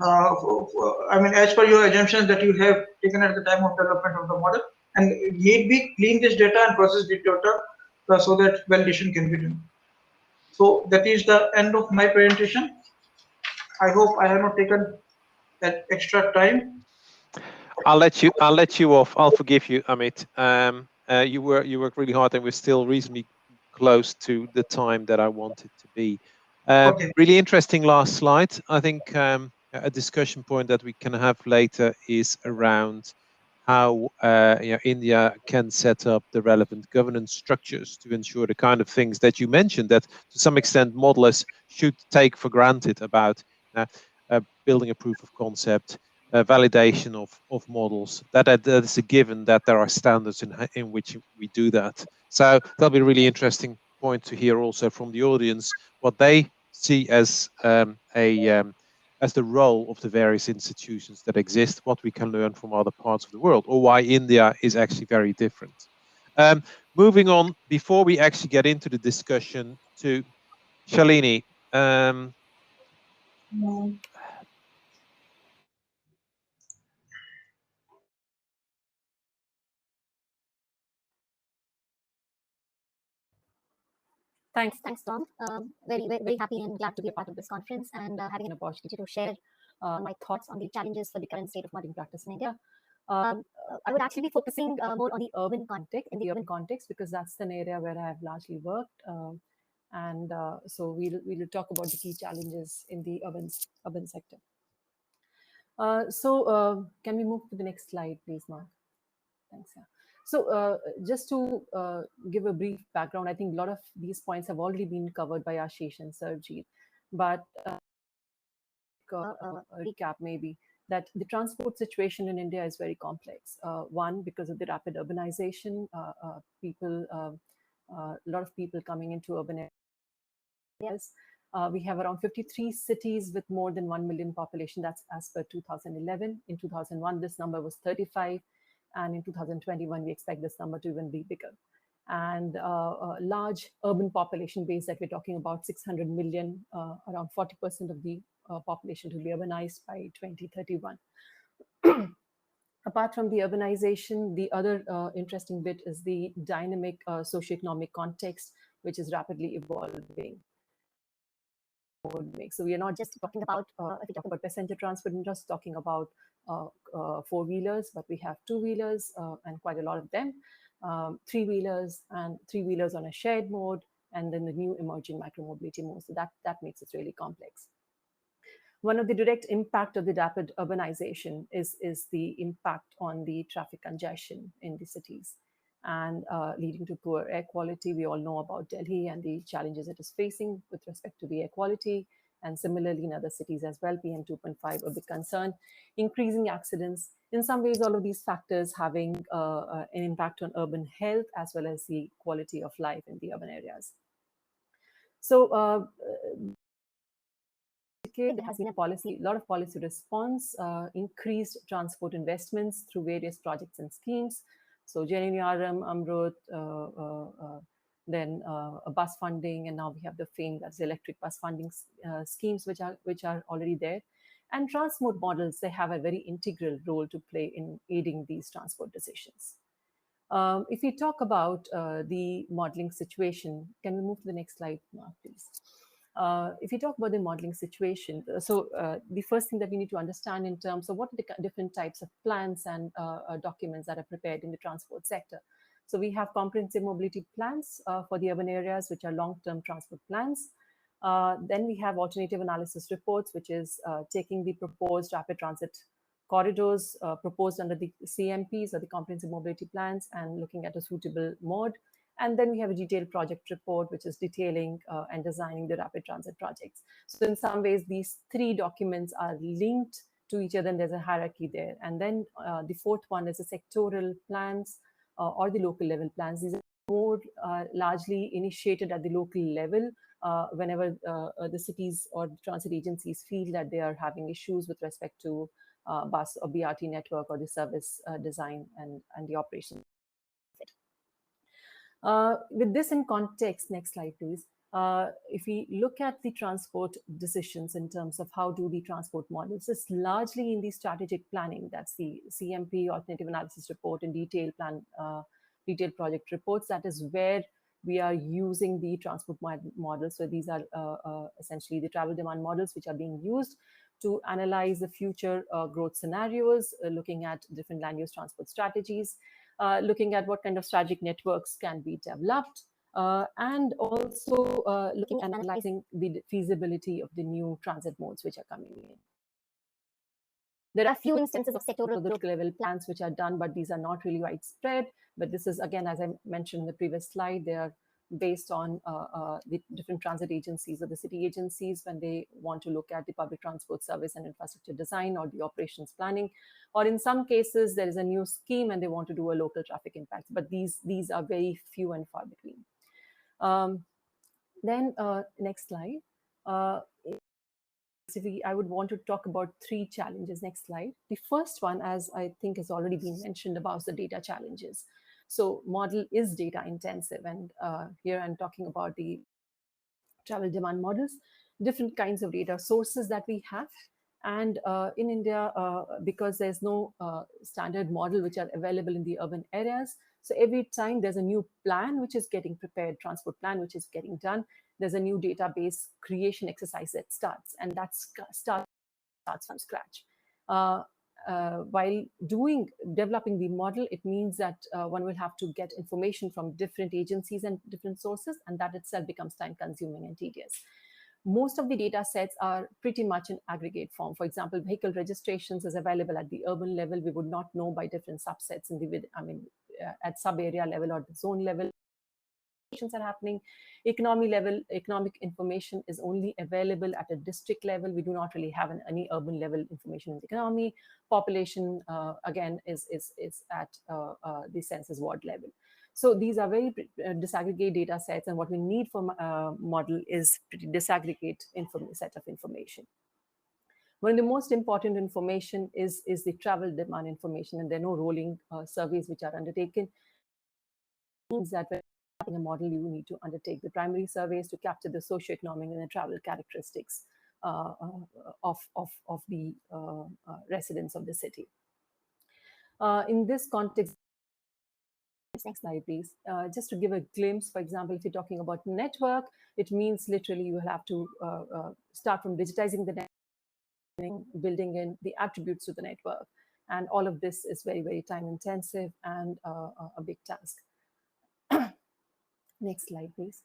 I mean, as per your assumptions that you have taken at the time of development of the model, and need be clean this data and process this data so that validation can be done. So that is the end of my presentation. I hope I have not taken that extra time. I'll let you off. I'll forgive you, Amit. You worked really hard, and we're still reasonably close to the time that I wanted to be. Okay. Really interesting last slide. I think a discussion point that we can have later is around how India can set up the relevant governance structures to ensure the kind of things that you mentioned that to some extent modelers should take for granted about building a proof of concept, validation of models. That is a given that there are standards in which we do that. So that'll be a really interesting point to hear also from the audience what they see as as the role of the various institutions that exist, what we can learn from other parts of the world, or why India is actually very different. Moving on, before we actually get into the discussion, to Shalini. Thanks, Tom. Very happy and glad to be a part of this conference and having an opportunity to share my thoughts on the challenges for the current state of modeling practice in India. I would actually be focusing more on the urban context, because that's an area where I have largely worked. So we'll talk about the key challenges in the urban sector. Can we move to the next slide, please, Mark? Thanks. Yeah. So just to give a brief background, I think a lot of these points have already been covered by Ashish and Serbjeet, but a recap maybe that the transport situation in India is very complex. One, because of the rapid urbanization, a lot of people coming into urban areas. We have around 53 cities with more than 1 million population. That's as per 2011. In 2001, this number was 35. And in 2021, we expect this number to even be bigger. And a large urban population base that we're talking about, 600 million, around 40% of the population to be urbanized by 2031. Apart from the urbanization, the other interesting bit is the dynamic socioeconomic context, which is rapidly evolving. So we are not just talking about, if we talk about passenger transport, we're just talking about four-wheelers, but we have two-wheelers and quite a lot of them, three-wheelers and three-wheelers on a shared mode, and then the new emerging micromobility mode. So that makes it really complex. One of the direct impact of the rapid urbanization is the impact on the traffic congestion in the cities, and leading to poor air quality. We all know about Delhi and the challenges it is facing with respect to the air quality, and similarly in other cities as well. PM 2.5 a big concern, increasing accidents. In some ways, all of these factors having an impact on urban health as well as the quality of life in the urban areas. So there has been a lot of policy response, increased transport investments through various projects and schemes. So Jain, Amrut, then a bus funding, and now we have the FAME, that's the electric bus funding schemes, which are already there. And transport models, they have a very integral role to play in aiding these transport decisions. If we talk about the modeling situation, can we move to the next slide, Mark, please? If you talk about the modeling situation, so the first thing that we need to understand in terms of what are the different types of plans and documents that are prepared in the transport sector. So we have comprehensive mobility plans for the urban areas, which are long-term transport plans. Then we have alternative analysis reports, which is taking the proposed rapid transit corridors proposed under the CMPs or the comprehensive mobility plans and looking at a suitable mode. And then we have a detailed project report, which is detailing and designing the rapid transit projects. So in some ways, these three documents are linked to each other, and there's a hierarchy there. And then the fourth one is the sectoral plans or the local level plans. These are more largely initiated at the local level whenever the cities or the transit agencies feel that they are having issues with respect to bus or BRT network or the service design and the operation. With this in context, next slide, please. If we look at the transport decisions in terms of how do the transport models, it's largely in the strategic planning. That's the CMP, alternative analysis report, and detailed project reports. That is where we are using the transport models. So these are essentially the travel demand models which are being used to analyze the future growth scenarios, looking at different land use transport strategies, looking at what kind of strategic networks can be developed, and also looking and analyzing the feasibility of the new transit modes which are coming in. There are few instances of sectoral level plans which are done, but these are not really widespread. But this is, again, as I mentioned in the previous slide, they are based on the different transit agencies or the city agencies when they want to look at the public transport service and infrastructure design or the operations planning. Or in some cases, there is a new scheme and they want to do a local traffic impact. But these are very few and far between. Next slide. I would want to talk about 3 challenges. Next slide. The first one, as I think has already been mentioned, about the data challenges. So model is data intensive, and here I'm talking about the travel demand models, different kinds of data sources that we have. And in India, because there's no standard model which are available in the urban areas, so every time there's a new plan which is getting prepared, transport plan which is getting done, there's a new database creation exercise that starts, and that starts from scratch. While developing the model, it means that one will have to get information from different agencies and different sources, and that itself becomes time consuming and tedious. Most of the data sets are pretty much in aggregate form. For example, vehicle registrations is available at the urban level. We would not know by different subsets in the, at sub area level or the zone level. Are happening. Economic information is only available at a district level. We do not really have any urban level information in the economy. Population, again, is at the census ward level. So these are very disaggregate data sets, and what we need for model is pretty disaggregate set of information. One of the most important information is the travel demand information, and there are no rolling surveys which are undertaken. It means that when in a model, you need to undertake the primary surveys to capture the socioeconomic and the travel characteristics of the residents of the city. In this context, next slide, please. Just to give a glimpse, for example, if you're talking about network, it means literally you will have to start from digitizing the network, building in the attributes to the network. And all of this is very, very time intensive and a big task. Next slide, please.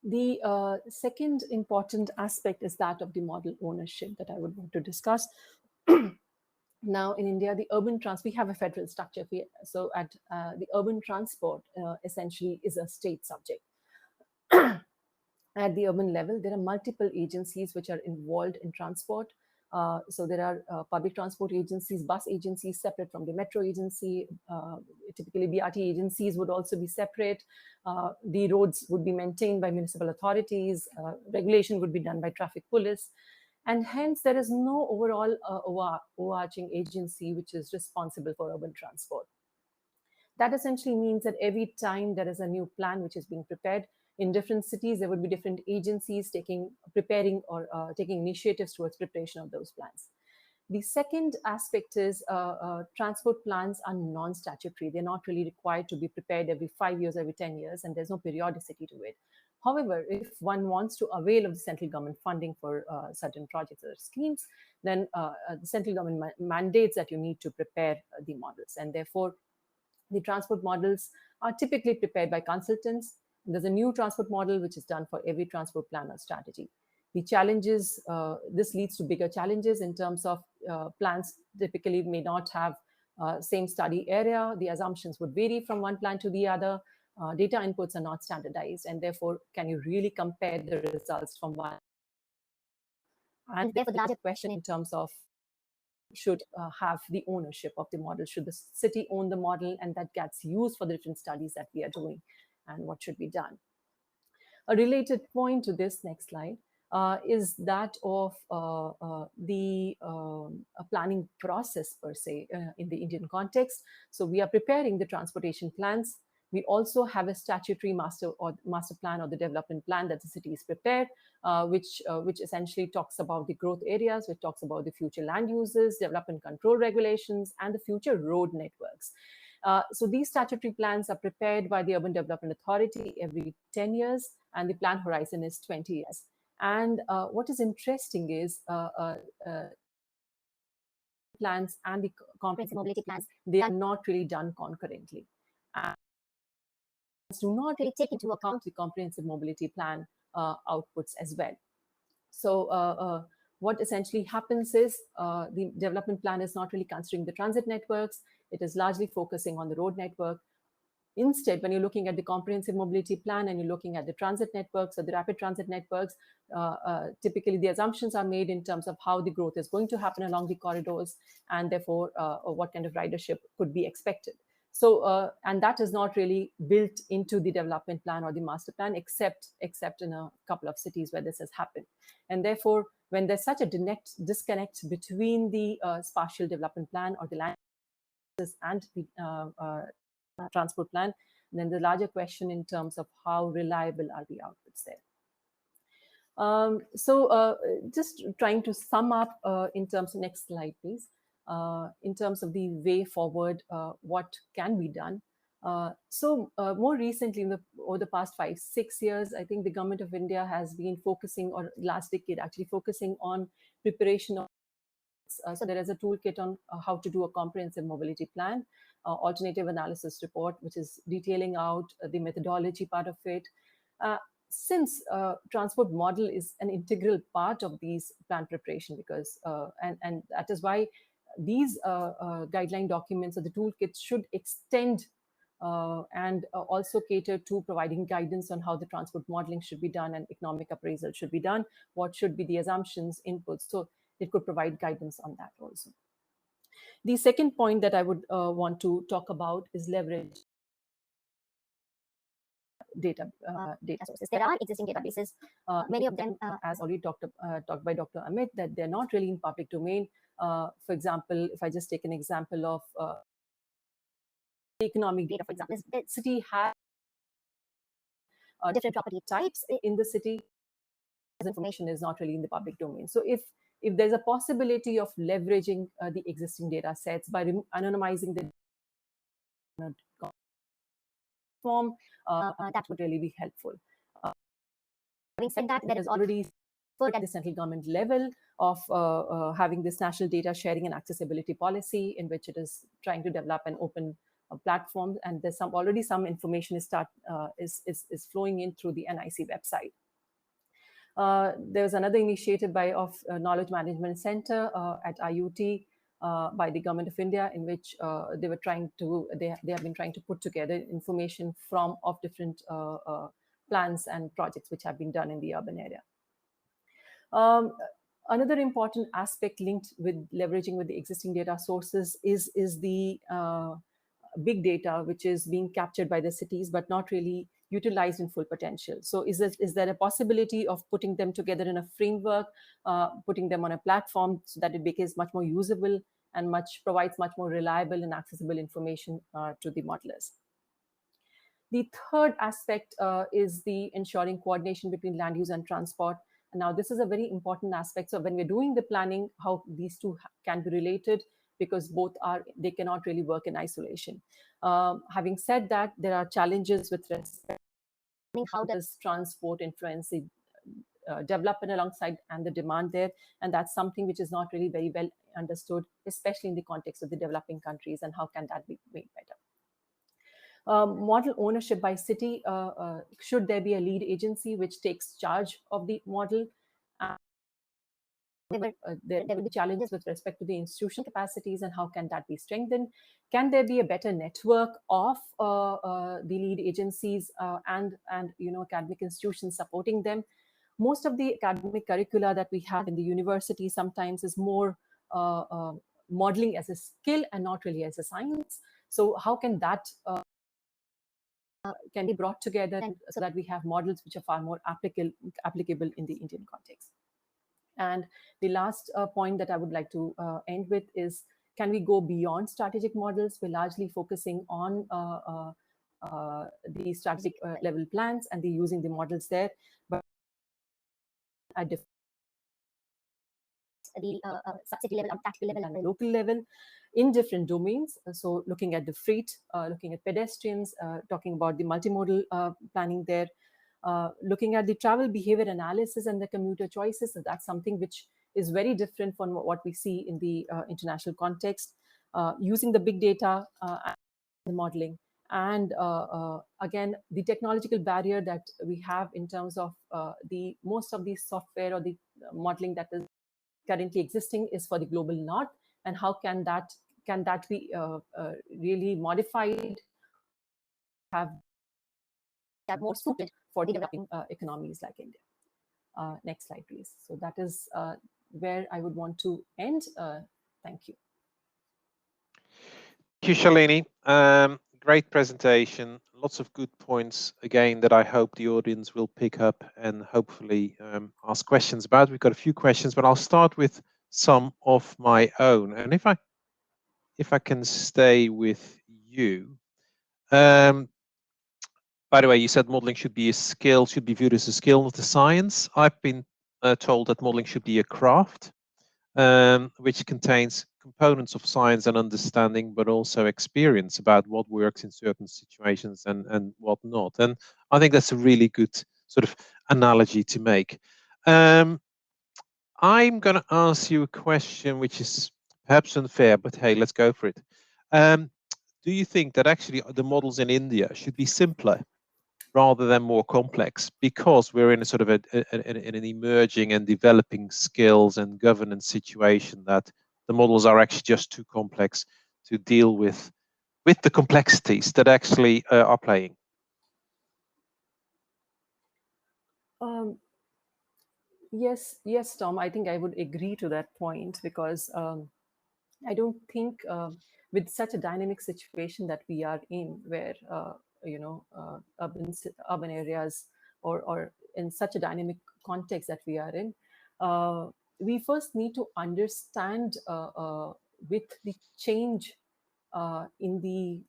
The second important aspect is that of the model ownership that I would want to discuss. Now, in India, the urban transport, we have a federal structure. So at the urban transport essentially is a state subject. At the urban level, there are multiple agencies which are involved in transport. So there are public transport agencies, bus agencies separate from the metro agency. Typically, BRT agencies would also be separate. The roads would be maintained by municipal authorities. Regulation would be done by traffic police. And hence, there is no overall overarching agency which is responsible for urban transport. That essentially means that every time there is a new plan which is being prepared, in different cities, there would be different agencies preparing or taking initiatives towards preparation of those plans. The second aspect is transport plans are non-statutory. They're not really required to be prepared every 5 years, every 10 years, and there's no periodicity to it. However, if one wants to avail of the central government funding for certain projects or schemes, then the central government mandates that you need to prepare the models. And therefore, the transport models are typically prepared by consultants. There's a new transport model which is done for every transport plan or strategy. The challenges, this leads to bigger challenges in terms of plans typically may not have same study area. The assumptions would vary from one plan to the other. Data inputs are not standardized, and therefore, can you really compare the results from one? And therefore, the larger question in terms of should have the ownership of the model. Should the city own the model, and that gets used for the different studies that we are doing, and what should be done? A related point to this, next slide, is that of the planning process per se in the Indian context. So we are preparing the transportation plans. We also have a statutory master plan or the development plan that the cities prepare, which essentially talks about the growth areas, which talks about the future land uses, development control regulations, and the future road networks. So these statutory plans are prepared by the Urban Development Authority every 10 years, and the plan horizon is 20 years. And what is interesting is plans and the comprehensive mobility plans, they are not really done concurrently. And do not really take into account the comprehensive mobility plan outputs as well. So what essentially happens is the development plan is not really considering the transit networks. It is largely focusing on the road network. Instead, when you're looking at the comprehensive mobility plan and you're looking at the transit networks or the rapid transit networks, typically the assumptions are made in terms of how the growth is going to happen along the corridors, and therefore what kind of ridership could be expected. So, and that is not really built into the development plan or the master plan, except in a couple of cities where this has happened. And therefore, when there's such a disconnect between the spatial development plan or the land and the transport plan, then the larger question in terms of how reliable are the outputs there. So just trying to sum up in terms of, next slide, please. In terms of the way forward, what can be done. So more recently, over the past 5-6 years, I think the government of India has been focusing, or last decade actually, focusing on preparation of so there is a toolkit on how to do a comprehensive mobility plan, alternative analysis report, which is detailing out the methodology part of it. Since transport model is an integral part of these plan preparation, because and that is why these guideline documents or the toolkits should extend and also cater to providing guidance on how the transport modeling should be done and economic appraisal should be done, what should be the assumptions, inputs. So it could provide guidance on that also. The second point that I would want to talk about is leverage data sources. There are existing databases, many of them, as already talked by Dr. Amit, that they're not really in public domain. For example, if I just take an example of economic data, for example, the city has different property types in the city. This information is not really in the public domain. So if there's a possibility of leveraging the existing data sets by anonymizing the form, that would really be helpful. Having said that, there is already at the central government level of having this national data sharing and accessibility policy, in which it is trying to develop an open platform, and there's already some information is flowing in through the NIC website. There's another initiative of Knowledge Management Center at IUT by the Government of India, in which they have been trying to put together information of different plans and projects which have been done in the urban area. Another important aspect linked with leveraging with the existing data sources is the big data, which is being captured by the cities, but not really utilized in full potential. So is there a possibility of putting them together in a framework, putting them on a platform so that it becomes much more usable and provides much more reliable and accessible information to the modelers? The third aspect is the ensuring coordination between land use and transport. Now, this is a very important aspect. So when we're doing the planning, how these two can be related, because they cannot really work in isolation. Having said that, there are challenges with respect to how does transport influence the development alongside and the demand there, and that's something which is not really very well understood, especially in the context of the developing countries, and how can that be made better. Model ownership by city, should there be a lead agency which takes charge of the model? There will be challenges with respect to the institutional capacities, and how can that be strengthened? Can there be a better network of the lead agencies and academic institutions supporting them? Most of the academic curricula that we have in the university sometimes is more modeling as a skill and not really as a science. So how can that can be brought together so that we have models which are far more applicable in the Indian context? And the last point that I would like to end with is, can we go beyond strategic models? We're largely focusing on the strategic level plans and using the models there, but at the subsidy level, on tactical level, and local level in different domains. So looking at the freight, looking at pedestrians, talking about the multimodal planning there, looking at the travel behavior analysis and the commuter choices. So that's something which is very different from what we see in the international context, using the big data and the modeling. And again, the technological barrier that we have in terms of the most of the software or the modeling that is currently existing is for the global north, and how can that be really modified, have more suited for the developing economies like India. Next slide, please. So that is where I would want to end. Thank you. Thank you, Shalini. Great presentation. Lots of good points, again, that I hope the audience will pick up and hopefully ask questions about. We've got a few questions, but I'll start with some of my own. And if I can stay with you. By the way, you said modeling should be a skill, should be viewed as a skill, not a science. I've been told that modeling should be a craft, which contains components of science and understanding, but also experience about what works in certain situations and what not. And I think that's a really good sort of analogy to make. I'm going to ask you a question which is perhaps unfair, but hey, let's go for it. Do you think that actually the models in India should be simpler rather than more complex, because we're in a sort of an emerging and developing skills and governance situation, that the models are actually just too complex to deal with the complexities that actually are playing? Yes, Tom, I think I would agree to that point, because I don't think with such a dynamic situation that we are in, where urban areas or in such a dynamic context that we are in, we first need to understand with the change in the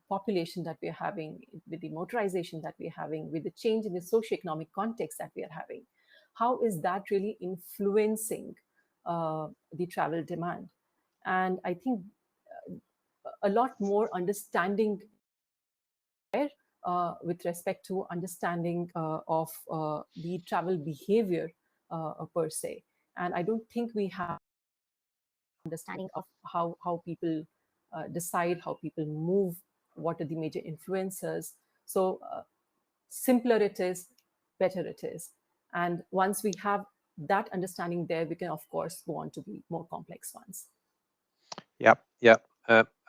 population that we're having, with the motorization that we're having, with the change in the socioeconomic context that we are having, how is that really influencing the travel demand? And I think a lot more understanding there with respect to understanding of the travel behavior per se. And I don't think we have understanding of how people decide, how people move, what are the major influencers. So simpler it is, better it is. And once we have that understanding there, we can, of course, go on to the more complex ones. Yeah,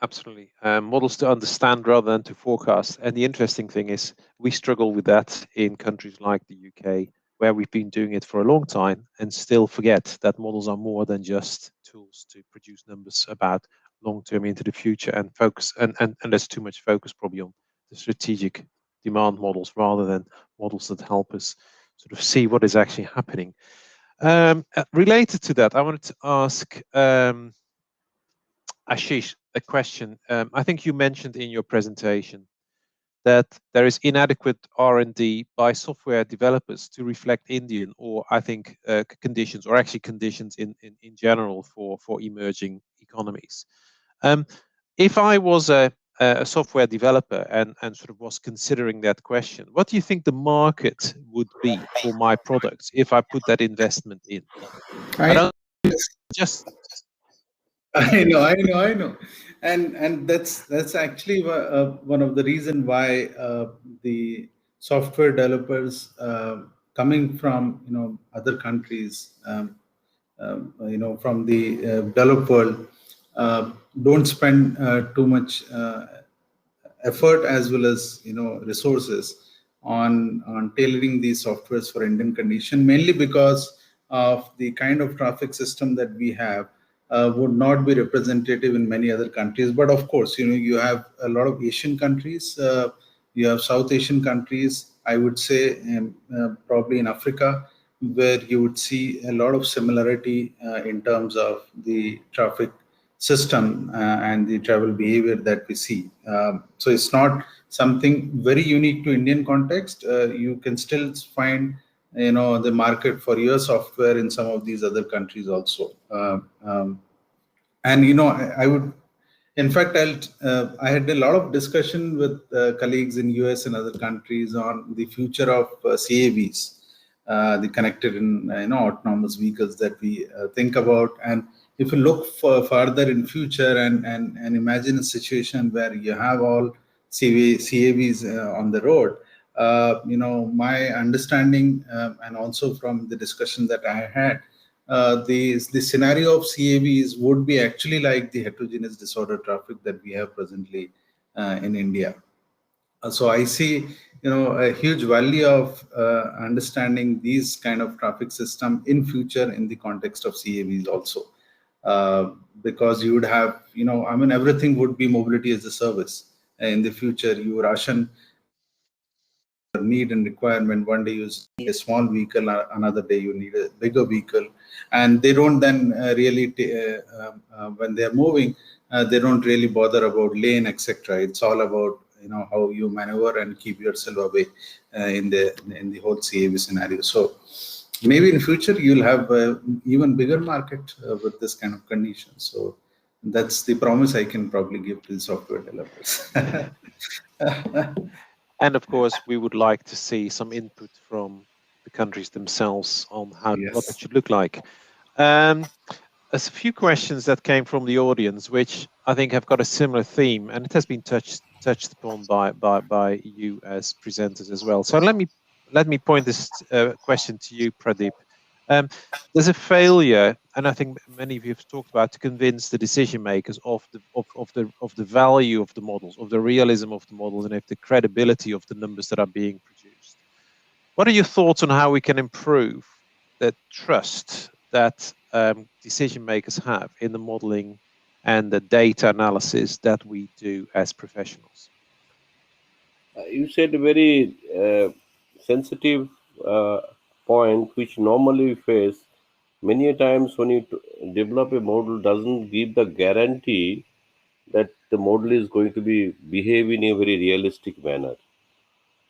absolutely. Models to understand rather than to forecast. And the interesting thing is we struggle with that in countries like the UK, where we've been doing it for a long time and still forget that models are more than just tools to produce numbers about long-term into the future, and focus. And there's too much focus probably on the strategic demand models rather than models that help us sort of see what is actually happening. Related to that, I wanted to ask Ashish a question. I think you mentioned in your presentation that there is inadequate R&D by software developers to reflect Indian, or I think conditions, or actually conditions in general for emerging economies. If I was a software developer and sort of was considering that question, what do you think the market would be for my products if I put that investment in? I know, and that's actually one of the reason why the software developers coming from other countries, from the developed world, don't spend too much effort as well as resources on tailoring these softwares for Indian condition, mainly because of the kind of traffic system that we have would not be representative in many other countries. But of course, you have a lot of Asian countries, you have South Asian countries, I would say, probably in Africa, where you would see a lot of similarity in terms of the traffic system and the travel behavior that we see. So it's not something very unique to Indian context. You can still find, the market for your software in some of these other countries also. And I would, in fact, I had a lot of discussion with colleagues in US and other countries on the future of CAVs, the connected and autonomous vehicles that we think about. And if you look further in future and imagine a situation where you have all CAVs on the road, my understanding and also from the discussion that I had, the scenario of CAVs would be actually like the heterogeneous disorder traffic that we have presently in India. So I see, a huge value of understanding these kind of traffic system in future in the context of CAVs also, because you would have, everything would be mobility as a service. In the future, you ration need and requirement. One day you need a small vehicle, another day you need a bigger vehicle, and they don't then really when they're moving, they don't really bother about lane, etc. It's all about how you maneuver and keep yourself away in the whole CAV scenario. So maybe in future you'll have even bigger market with this kind of condition. So that's the promise I can probably give to the software developers. And of course, we would like to see some input from the countries themselves on what it should look like. There's a few questions that came from the audience, which I think have got a similar theme, and it has been touched upon by you as presenters as well. So let me point this question to you, Pradeep. There's a failure, and I think many of you have talked about, to convince the decision makers of the value of the models, of the realism of the models, and of the credibility of the numbers that are being produced. What are your thoughts on how we can improve that trust that decision makers have in the modeling and the data analysis that we do as professionals? You said a very sensitive point, which normally we face. Many times when you develop a model, doesn't give the guarantee that the model is going to behave in a very realistic manner.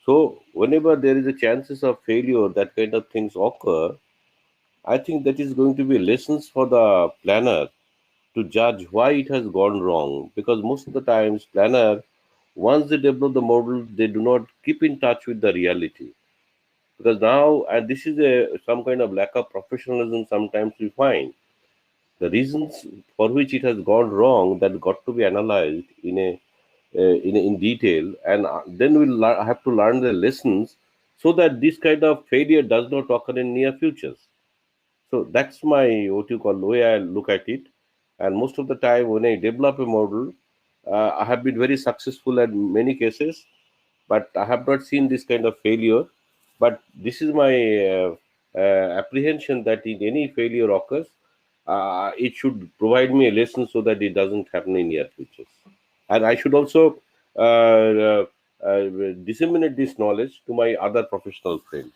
So whenever there is a chances of failure, that kind of things occur, I think that is going to be lessons for the planner to judge why it has gone wrong. Because most of the times planner, once they develop the model, they do not keep in touch with the reality. Because now, and this is some kind of lack of professionalism sometimes we find. The reasons for which it has gone wrong that got to be analyzed in detail, and then we'll have to learn the lessons so that this kind of failure does not occur in near futures. So that's my way I look at it. And most of the time when I develop a model, I have been very successful in many cases, but I have not seen this kind of failure. But this is my apprehension that in any failure occurs, it should provide me a lesson so that it doesn't happen in near futures. And I should also disseminate this knowledge to my other professional friends.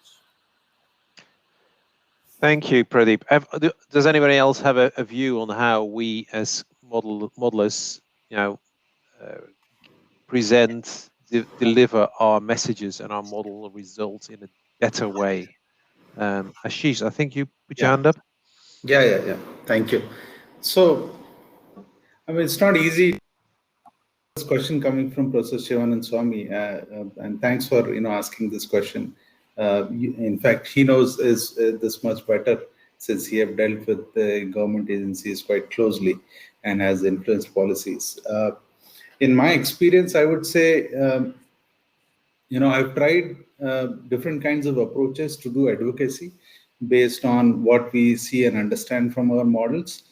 Thank you, Pradeep. Does anybody else have a view on how we as modelers, present, deliver our messages and our model results in a better way? Ashish, I think you put your hand up. Yeah. Thank you. So, it's not easy. This question coming from Professor Shivanand Swami, and thanks for asking this question. In fact, he knows this much better since he have dealt with the government agencies quite closely and has influenced policies. In my experience, I would say, I've tried different kinds of approaches to do advocacy based on what we see and understand from our models.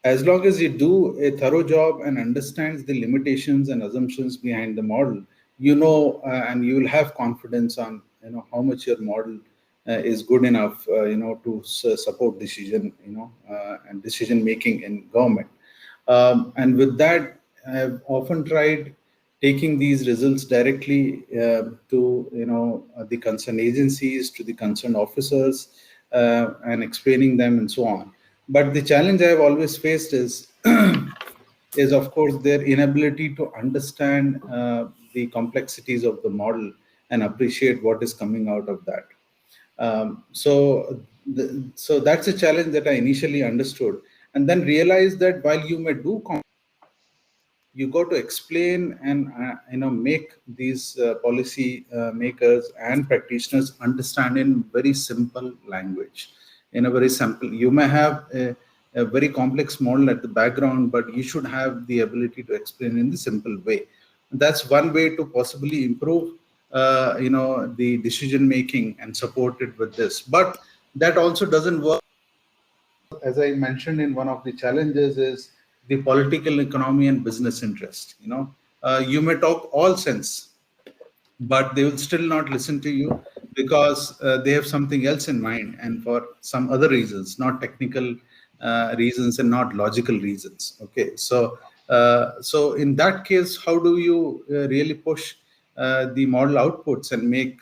As long as you do a thorough job and understands the limitations and assumptions behind the model, and you will have confidence on how much your model is good enough to support decision and decision making in government. And with that, I've often tried taking these results directly to the concerned agencies, to the concerned officers, and explaining them and so on. But the challenge I have always faced is is of course their inability to understand the complexities of the model and appreciate what is coming out of that. So that's a challenge that I initially understood, and then realized that while you may do, you got to explain and make these policy makers and practitioners understand in very simple language, in a very simple. You may have a very complex model at the background, but you should have the ability to explain in the simple way. That's one way to possibly improve the decision making and support it with this. But that also doesn't work. As I mentioned, in one of the challenges is the political economy and business interest. You may talk all sense, but they will still not listen to you because they have something else in mind, and for some other reasons, not technical reasons and not logical reasons. Okay, so in that case, how do you really push the model outputs and make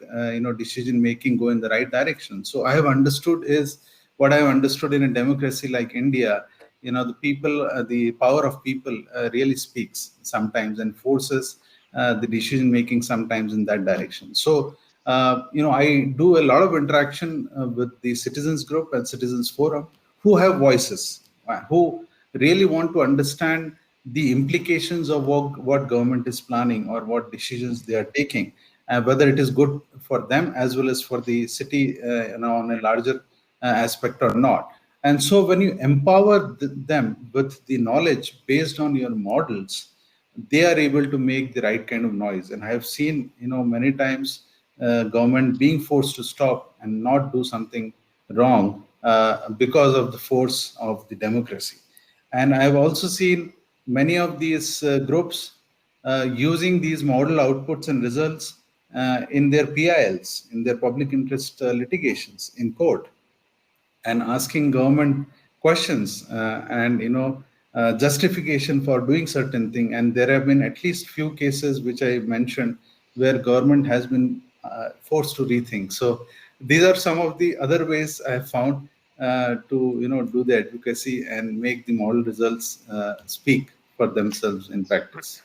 decision making go in the right direction? So I have understood is what I have understood in a democracy like India. The people, the power of people really speaks sometimes and forces the decision making sometimes in that direction. So I do a lot of interaction with the citizens group and citizens forum who have voices, who really want to understand the implications of what government is planning or what decisions they are taking, whether it is good for them as well as for the city on a larger aspect or not. And so when you empower them with the knowledge based on your models, they are able to make the right kind of noise. And I have seen many times government being forced to stop and not do something wrong because of the force of the democracy. And I have also seen many of these groups using these model outputs and results in their PILs, in their public interest litigations in court, and asking government questions and justification for doing certain thing. And there have been at least few cases which I mentioned where government has been forced to rethink. So these are some of the other ways I have found to do the advocacy and make the model results speak for themselves in practice.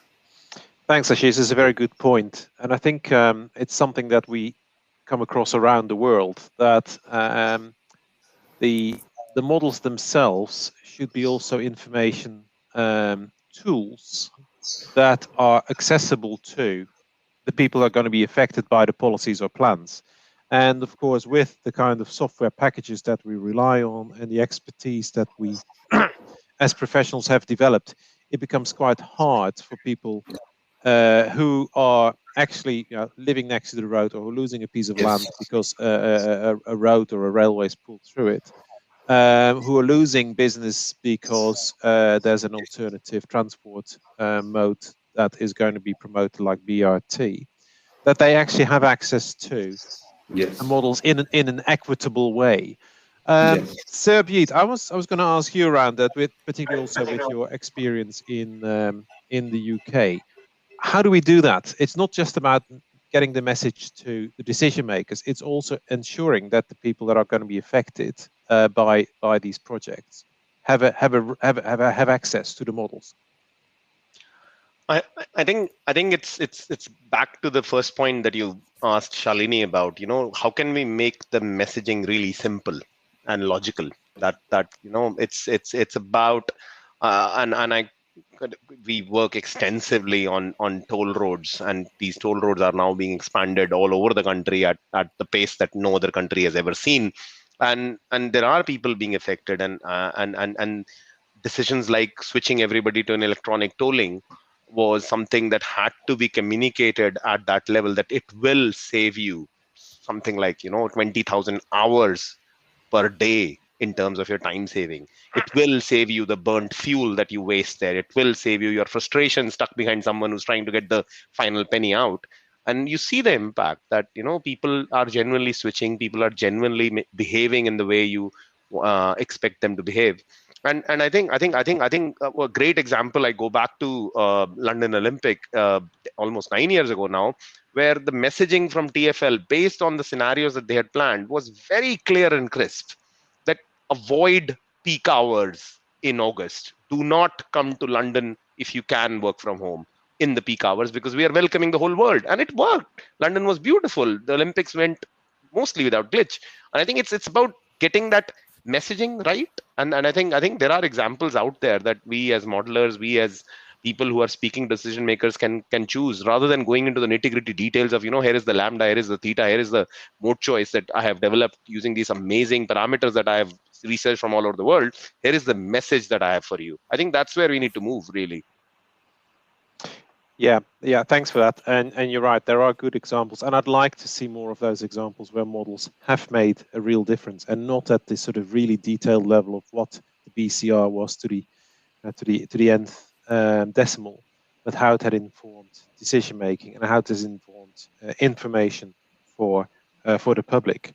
Thanks, Ashish. This is a very good point. And I think it's something that we come across around the world, that the models themselves should be also information tools that are accessible to the people who are going to be affected by the policies or plans. And of course, with the kind of software packages that we rely on and the expertise that we as professionals have developed, it becomes quite hard for people who are actually living next to the road or losing a piece of land because a road or a railway is pulled through it, who are losing business because there's an alternative transport mode that is going to be promoted, like BRT, that they actually have access to models in an equitable way. Serbjeet, I was going to ask you around that, particularly also with your experience in the UK. How do we do that? It's not just about getting the message to the decision makers. It's also ensuring that the people that are going to be affected by these projects have access to the models. I think it's back to the first point that you asked Shalini about. How can we make the messaging really simple and logical? That it's about we work extensively on toll roads, and these toll roads are now being expanded all over the country at the pace that no other country has ever seen, and there are people being affected, and decisions like switching everybody to an electronic tolling was something that had to be communicated at that level, that it will save you something like 20,000 hours per day in terms of your time saving. It will save you the burnt fuel that you waste there. It will save you your frustration stuck behind someone who's trying to get the final penny out. And you see the impact that people are genuinely switching, people are genuinely behaving in the way you expect them to behave. And a great example, I go back to London Olympic almost 9 years ago now, where the messaging from TFL based on the scenarios that they had planned was very clear and crisp, that avoid peak hours in August. Do not come to London if you can work from home in the peak hours, because we are welcoming the whole world. And it worked. London was beautiful. The Olympics went mostly without glitch. And I think it's about getting that messaging right. And I think there are examples out there that we as modelers, we as people who are speaking decision makers can choose, rather than going into the nitty-gritty details of, here is the lambda, here is the theta, here is the mode choice that I have developed using these amazing parameters that I have researched from all over the world. Here is the message that I have for you. I think that's where we need to move, really. Yeah, thanks for that. And you're right, there are good examples, and I'd like to see more of those examples where models have made a real difference, and not at this sort of really detailed level of what the BCR was to the nth decimal, but how it had informed decision making and how it has informed information for the public.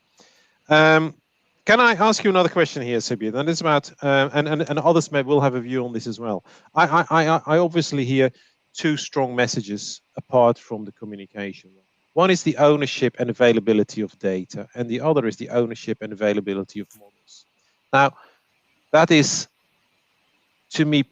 Can I ask you another question here, Serbjeet? And it's about and others will have a view on this as well. I obviously hear two strong messages apart from the communication. One is the ownership and availability of data, and the other is the ownership and availability of models. Now, that is, to me,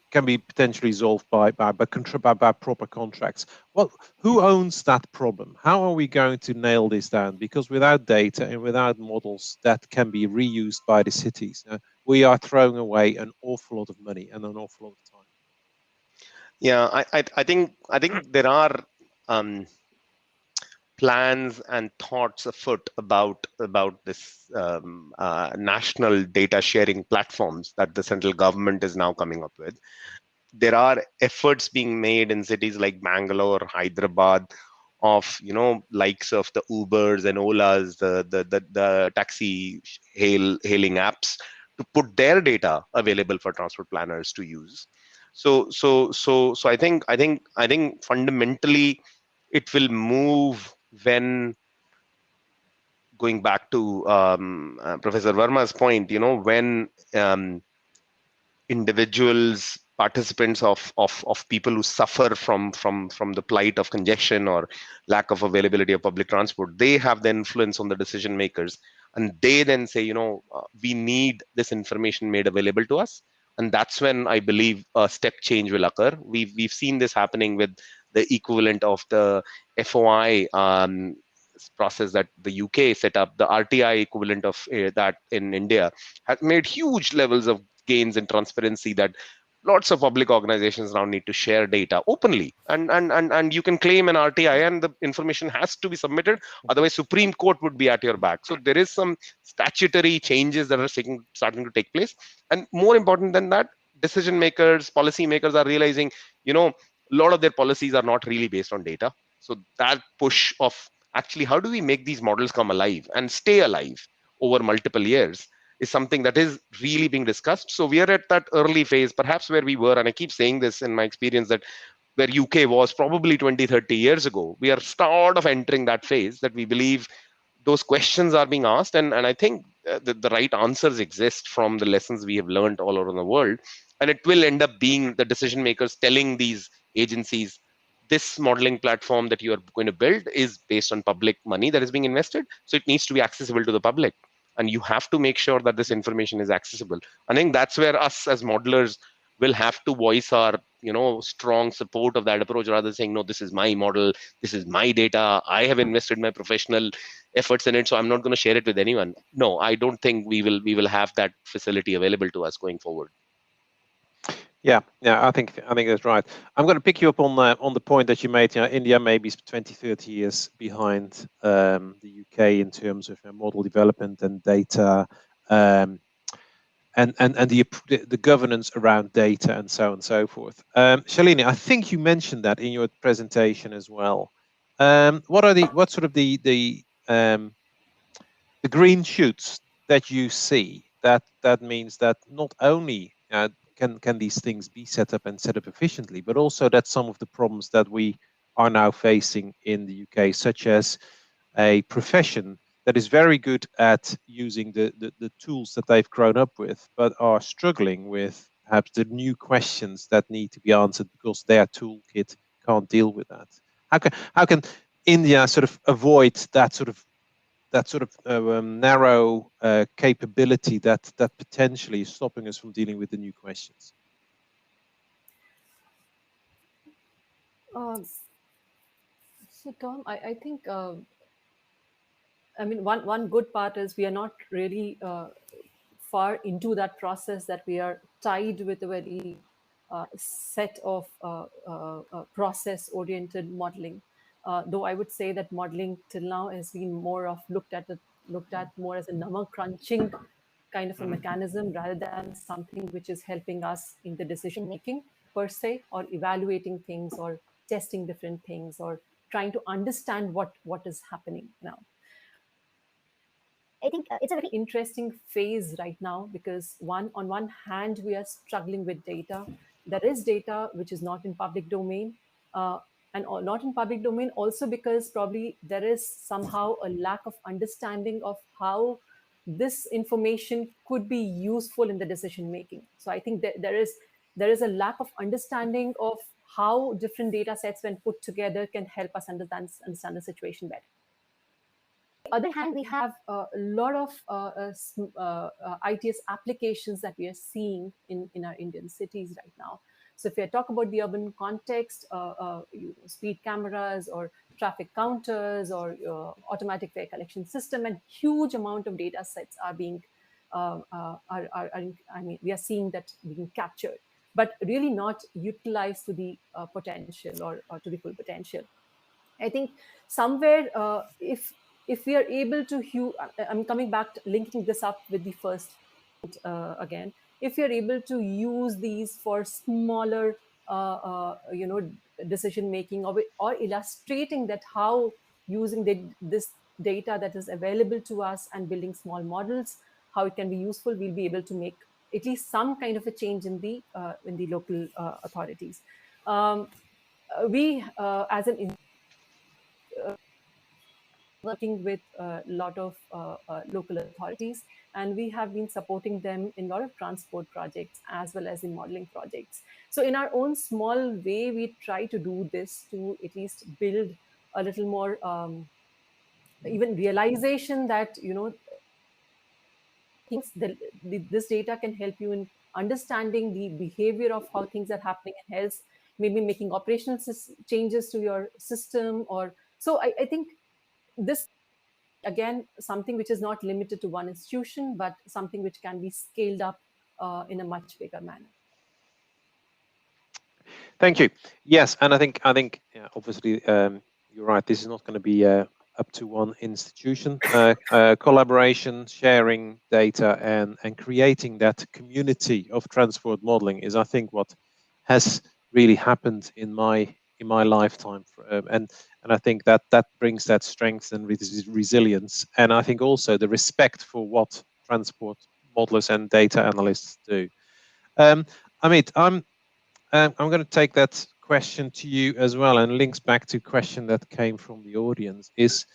can be potentially solved by proper contracts. Well, who owns that problem? How are we going to nail this down? Because without data and without models that can be reused by the cities, we are throwing away an awful lot of money and an awful lot of time. Yeah, I think there are plans and thoughts afoot about this national data sharing platforms that the central government is now coming up with. There are efforts being made in cities like Bangalore, Hyderabad, of likes of the Ubers and Olas, the taxi hailing apps, to put their data available for transport planners to use. So I think fundamentally it will move when, going back to Professor Verma's point, when individuals, participants of people who suffer from the plight of congestion or lack of availability of public transport, they have the influence on the decision makers, and they then say, we need this information made available to us. And that's when I believe a step change will occur. We've seen this happening with the equivalent of the FOI process that the UK set up. The RTI equivalent of that in India has made huge levels of gains in transparency, that lots of public organizations now need to share data openly, and you can claim an RTI and the information has to be submitted, otherwise Supreme Court would be at your back. So there is some statutory changes that are starting to take place, and more important than that, decision makers, policy makers are realizing, a lot of their policies are not really based on data. So that push of actually how do we make these models come alive and stay alive over multiple years is something that is really being discussed. So we are at that early phase, perhaps where we were, and I keep saying this in my experience, that where UK was probably 20-30 years ago, we are sort of entering that phase that we believe those questions are being asked, and I think the right answers exist from the lessons we have learned all over the world, and it will end up being the decision makers telling these agencies, this modeling platform that you are going to build is based on public money that is being invested, so it needs to be accessible to the public, and you have to make sure that this information is accessible. I think that's where us as modelers will have to voice our strong support of that approach, rather than saying, no, this is my model, this is my data, I have invested my professional efforts in it, so I'm not going to share it with anyone. No, I don't think we will have that facility available to us going forward. Yeah, I think that's right. I'm going to pick you up on the point that you made. India may be 20-30 years behind the UK in terms of model development and data, and the governance around data and so on and so forth. Shalini, I think you mentioned that in your presentation as well. What sort of the green shoots that you see that means that not only can these things be set up efficiently, but also that some of the problems that we are now facing in the UK, such as a profession that is very good at using the tools that they've grown up with, but are struggling with perhaps the new questions that need to be answered because their toolkit can't deal with that. How can India sort of avoid that sort of narrow capability that potentially is stopping us from dealing with the new questions? So Tom, I think I mean one good part is we are not really far into that process, that we are tied with a very set of process-oriented modeling. Though I would say that modeling till now has been more of looked at more as a number crunching kind of a mechanism rather than something which is helping us in the decision making per se, or evaluating things, or testing different things, or trying to understand what is happening now. I think it's a very interesting phase right now, because on one hand, we are struggling with data. There is data which is not in public domain, and not in public domain also because probably there is somehow a lack of understanding of how this information could be useful in the decision making. So I think that there is a lack of understanding of how different data sets, when put together, can help us understand the situation better. On the other hand, we have a lot of ITS applications that we are seeing in our Indian cities right now. So if we talk about the urban context, speed cameras or traffic counters or automatic fare collection system, and huge amount of data sets are being, we are seeing that being captured, but really not utilized to the potential or to the full potential. I think somewhere if we are able to, I'm coming back to linking this up with the first again, if we are able to use these for smaller, decision making, or illustrating that how using this data that is available to us and building small models, how it can be useful, we'll be able to make at least some kind of a change in the local authorities. We as an working with a lot of local authorities, and we have been supporting them in a lot of transport projects as well as in modeling projects. So in our own small way, we try to do this to at least build a little more even realization that, things this data can help you in understanding the behavior of how things are happening in health, maybe making operational changes to your system. Or so I think this, again, something which is not limited to one institution, but something which can be scaled up in a much bigger manner. Thank you. Yes, and I think yeah, obviously you're right. This is not going to be up to one institution. Collaboration, sharing data, and creating that community of transport modeling is, I think, what has really happened in my lifetime, and I think that brings that strength and resilience, and I think also the respect for what transport modelers and data analysts do. Amit, I'm going to take that question to you as well, and links back to a question that came from the audience, is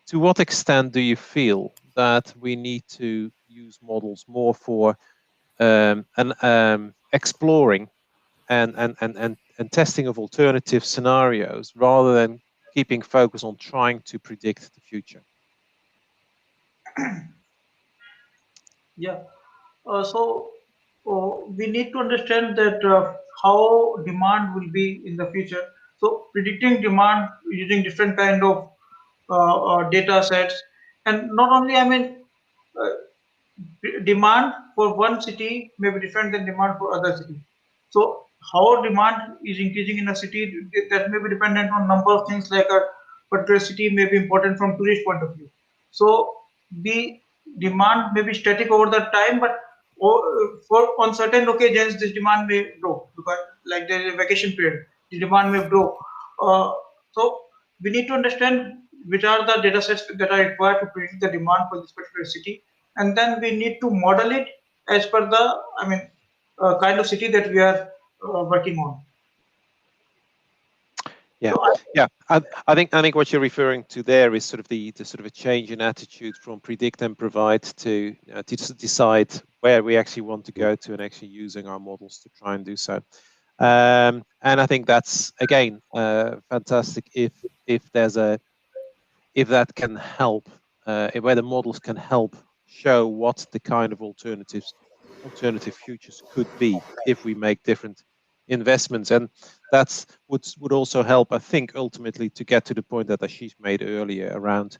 to what extent do you feel that we need to use models more for exploring and testing of alternative scenarios rather than keeping focus on trying to predict the future? Yeah. So we need to understand that how demand will be in the future. So predicting demand using different kind of data sets, and not only, demand for one city may be different than demand for other city. So how demand is increasing in a city, that may be dependent on number of things, like a particular city may be important from tourist point of view. So the demand may be static over the time, but for on certain occasions this demand may grow, because like there is a vacation period, the demand may grow. So we need to understand which are the data sets that are required to predict the demand for this particular city, and then we need to model it as per the kind of city that we are working on. Yeah, So yeah. I think what you're referring to there is sort of the sort of a change in attitude from predict and provide to decide where we actually want to go to and actually using our models to try and do so. And I think that's again fantastic if there's if that can help, where the models can help show what the kind of alternative futures could be if we make different investments. And that's would also help, I think, ultimately to get to the point that Ashish made earlier around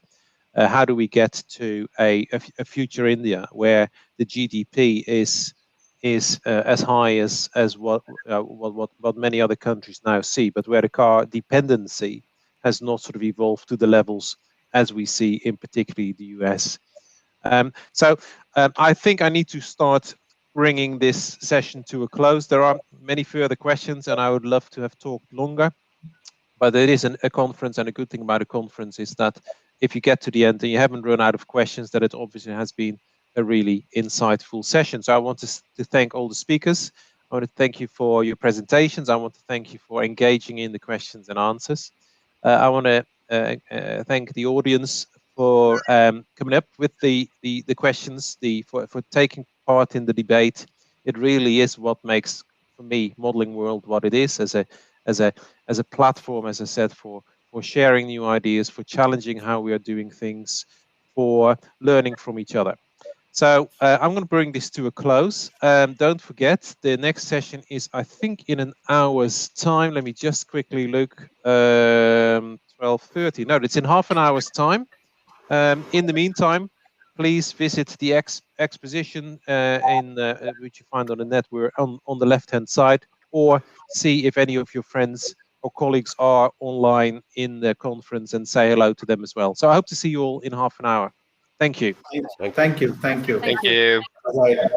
how do we get to a future India where the GDP is as high as what many other countries now see, but where the car dependency has not sort of evolved to the levels as we see in particularly the US. So I think I need to start bringing this session to a close. There are many further questions and I would love to have talked longer, but it is a conference, and a good thing about a conference is that if you get to the end and you haven't run out of questions, that it obviously has been a really insightful session. So I want to thank all the speakers. I want to thank you for your presentations. I want to thank you for engaging in the questions and answers. I want to thank the audience for coming up with the questions, for taking part in the debate. It really is what makes, for me, Modeling World what it is as a platform, as I said, for sharing new ideas, for challenging how we are doing things, for learning from each other. So I'm going to bring this to a close. Don't forget, the next session is, I think, in an hour's time. Let me just quickly look. 12:30. No, it's in half an hour's time. In the meantime, please visit the exposition which you find on the network on the left-hand side, or see if any of your friends or colleagues are online in the conference and say hello to them as well. So I hope to see you all in half an hour. Thank you. Thank you. Thank you. Thank you. Bye.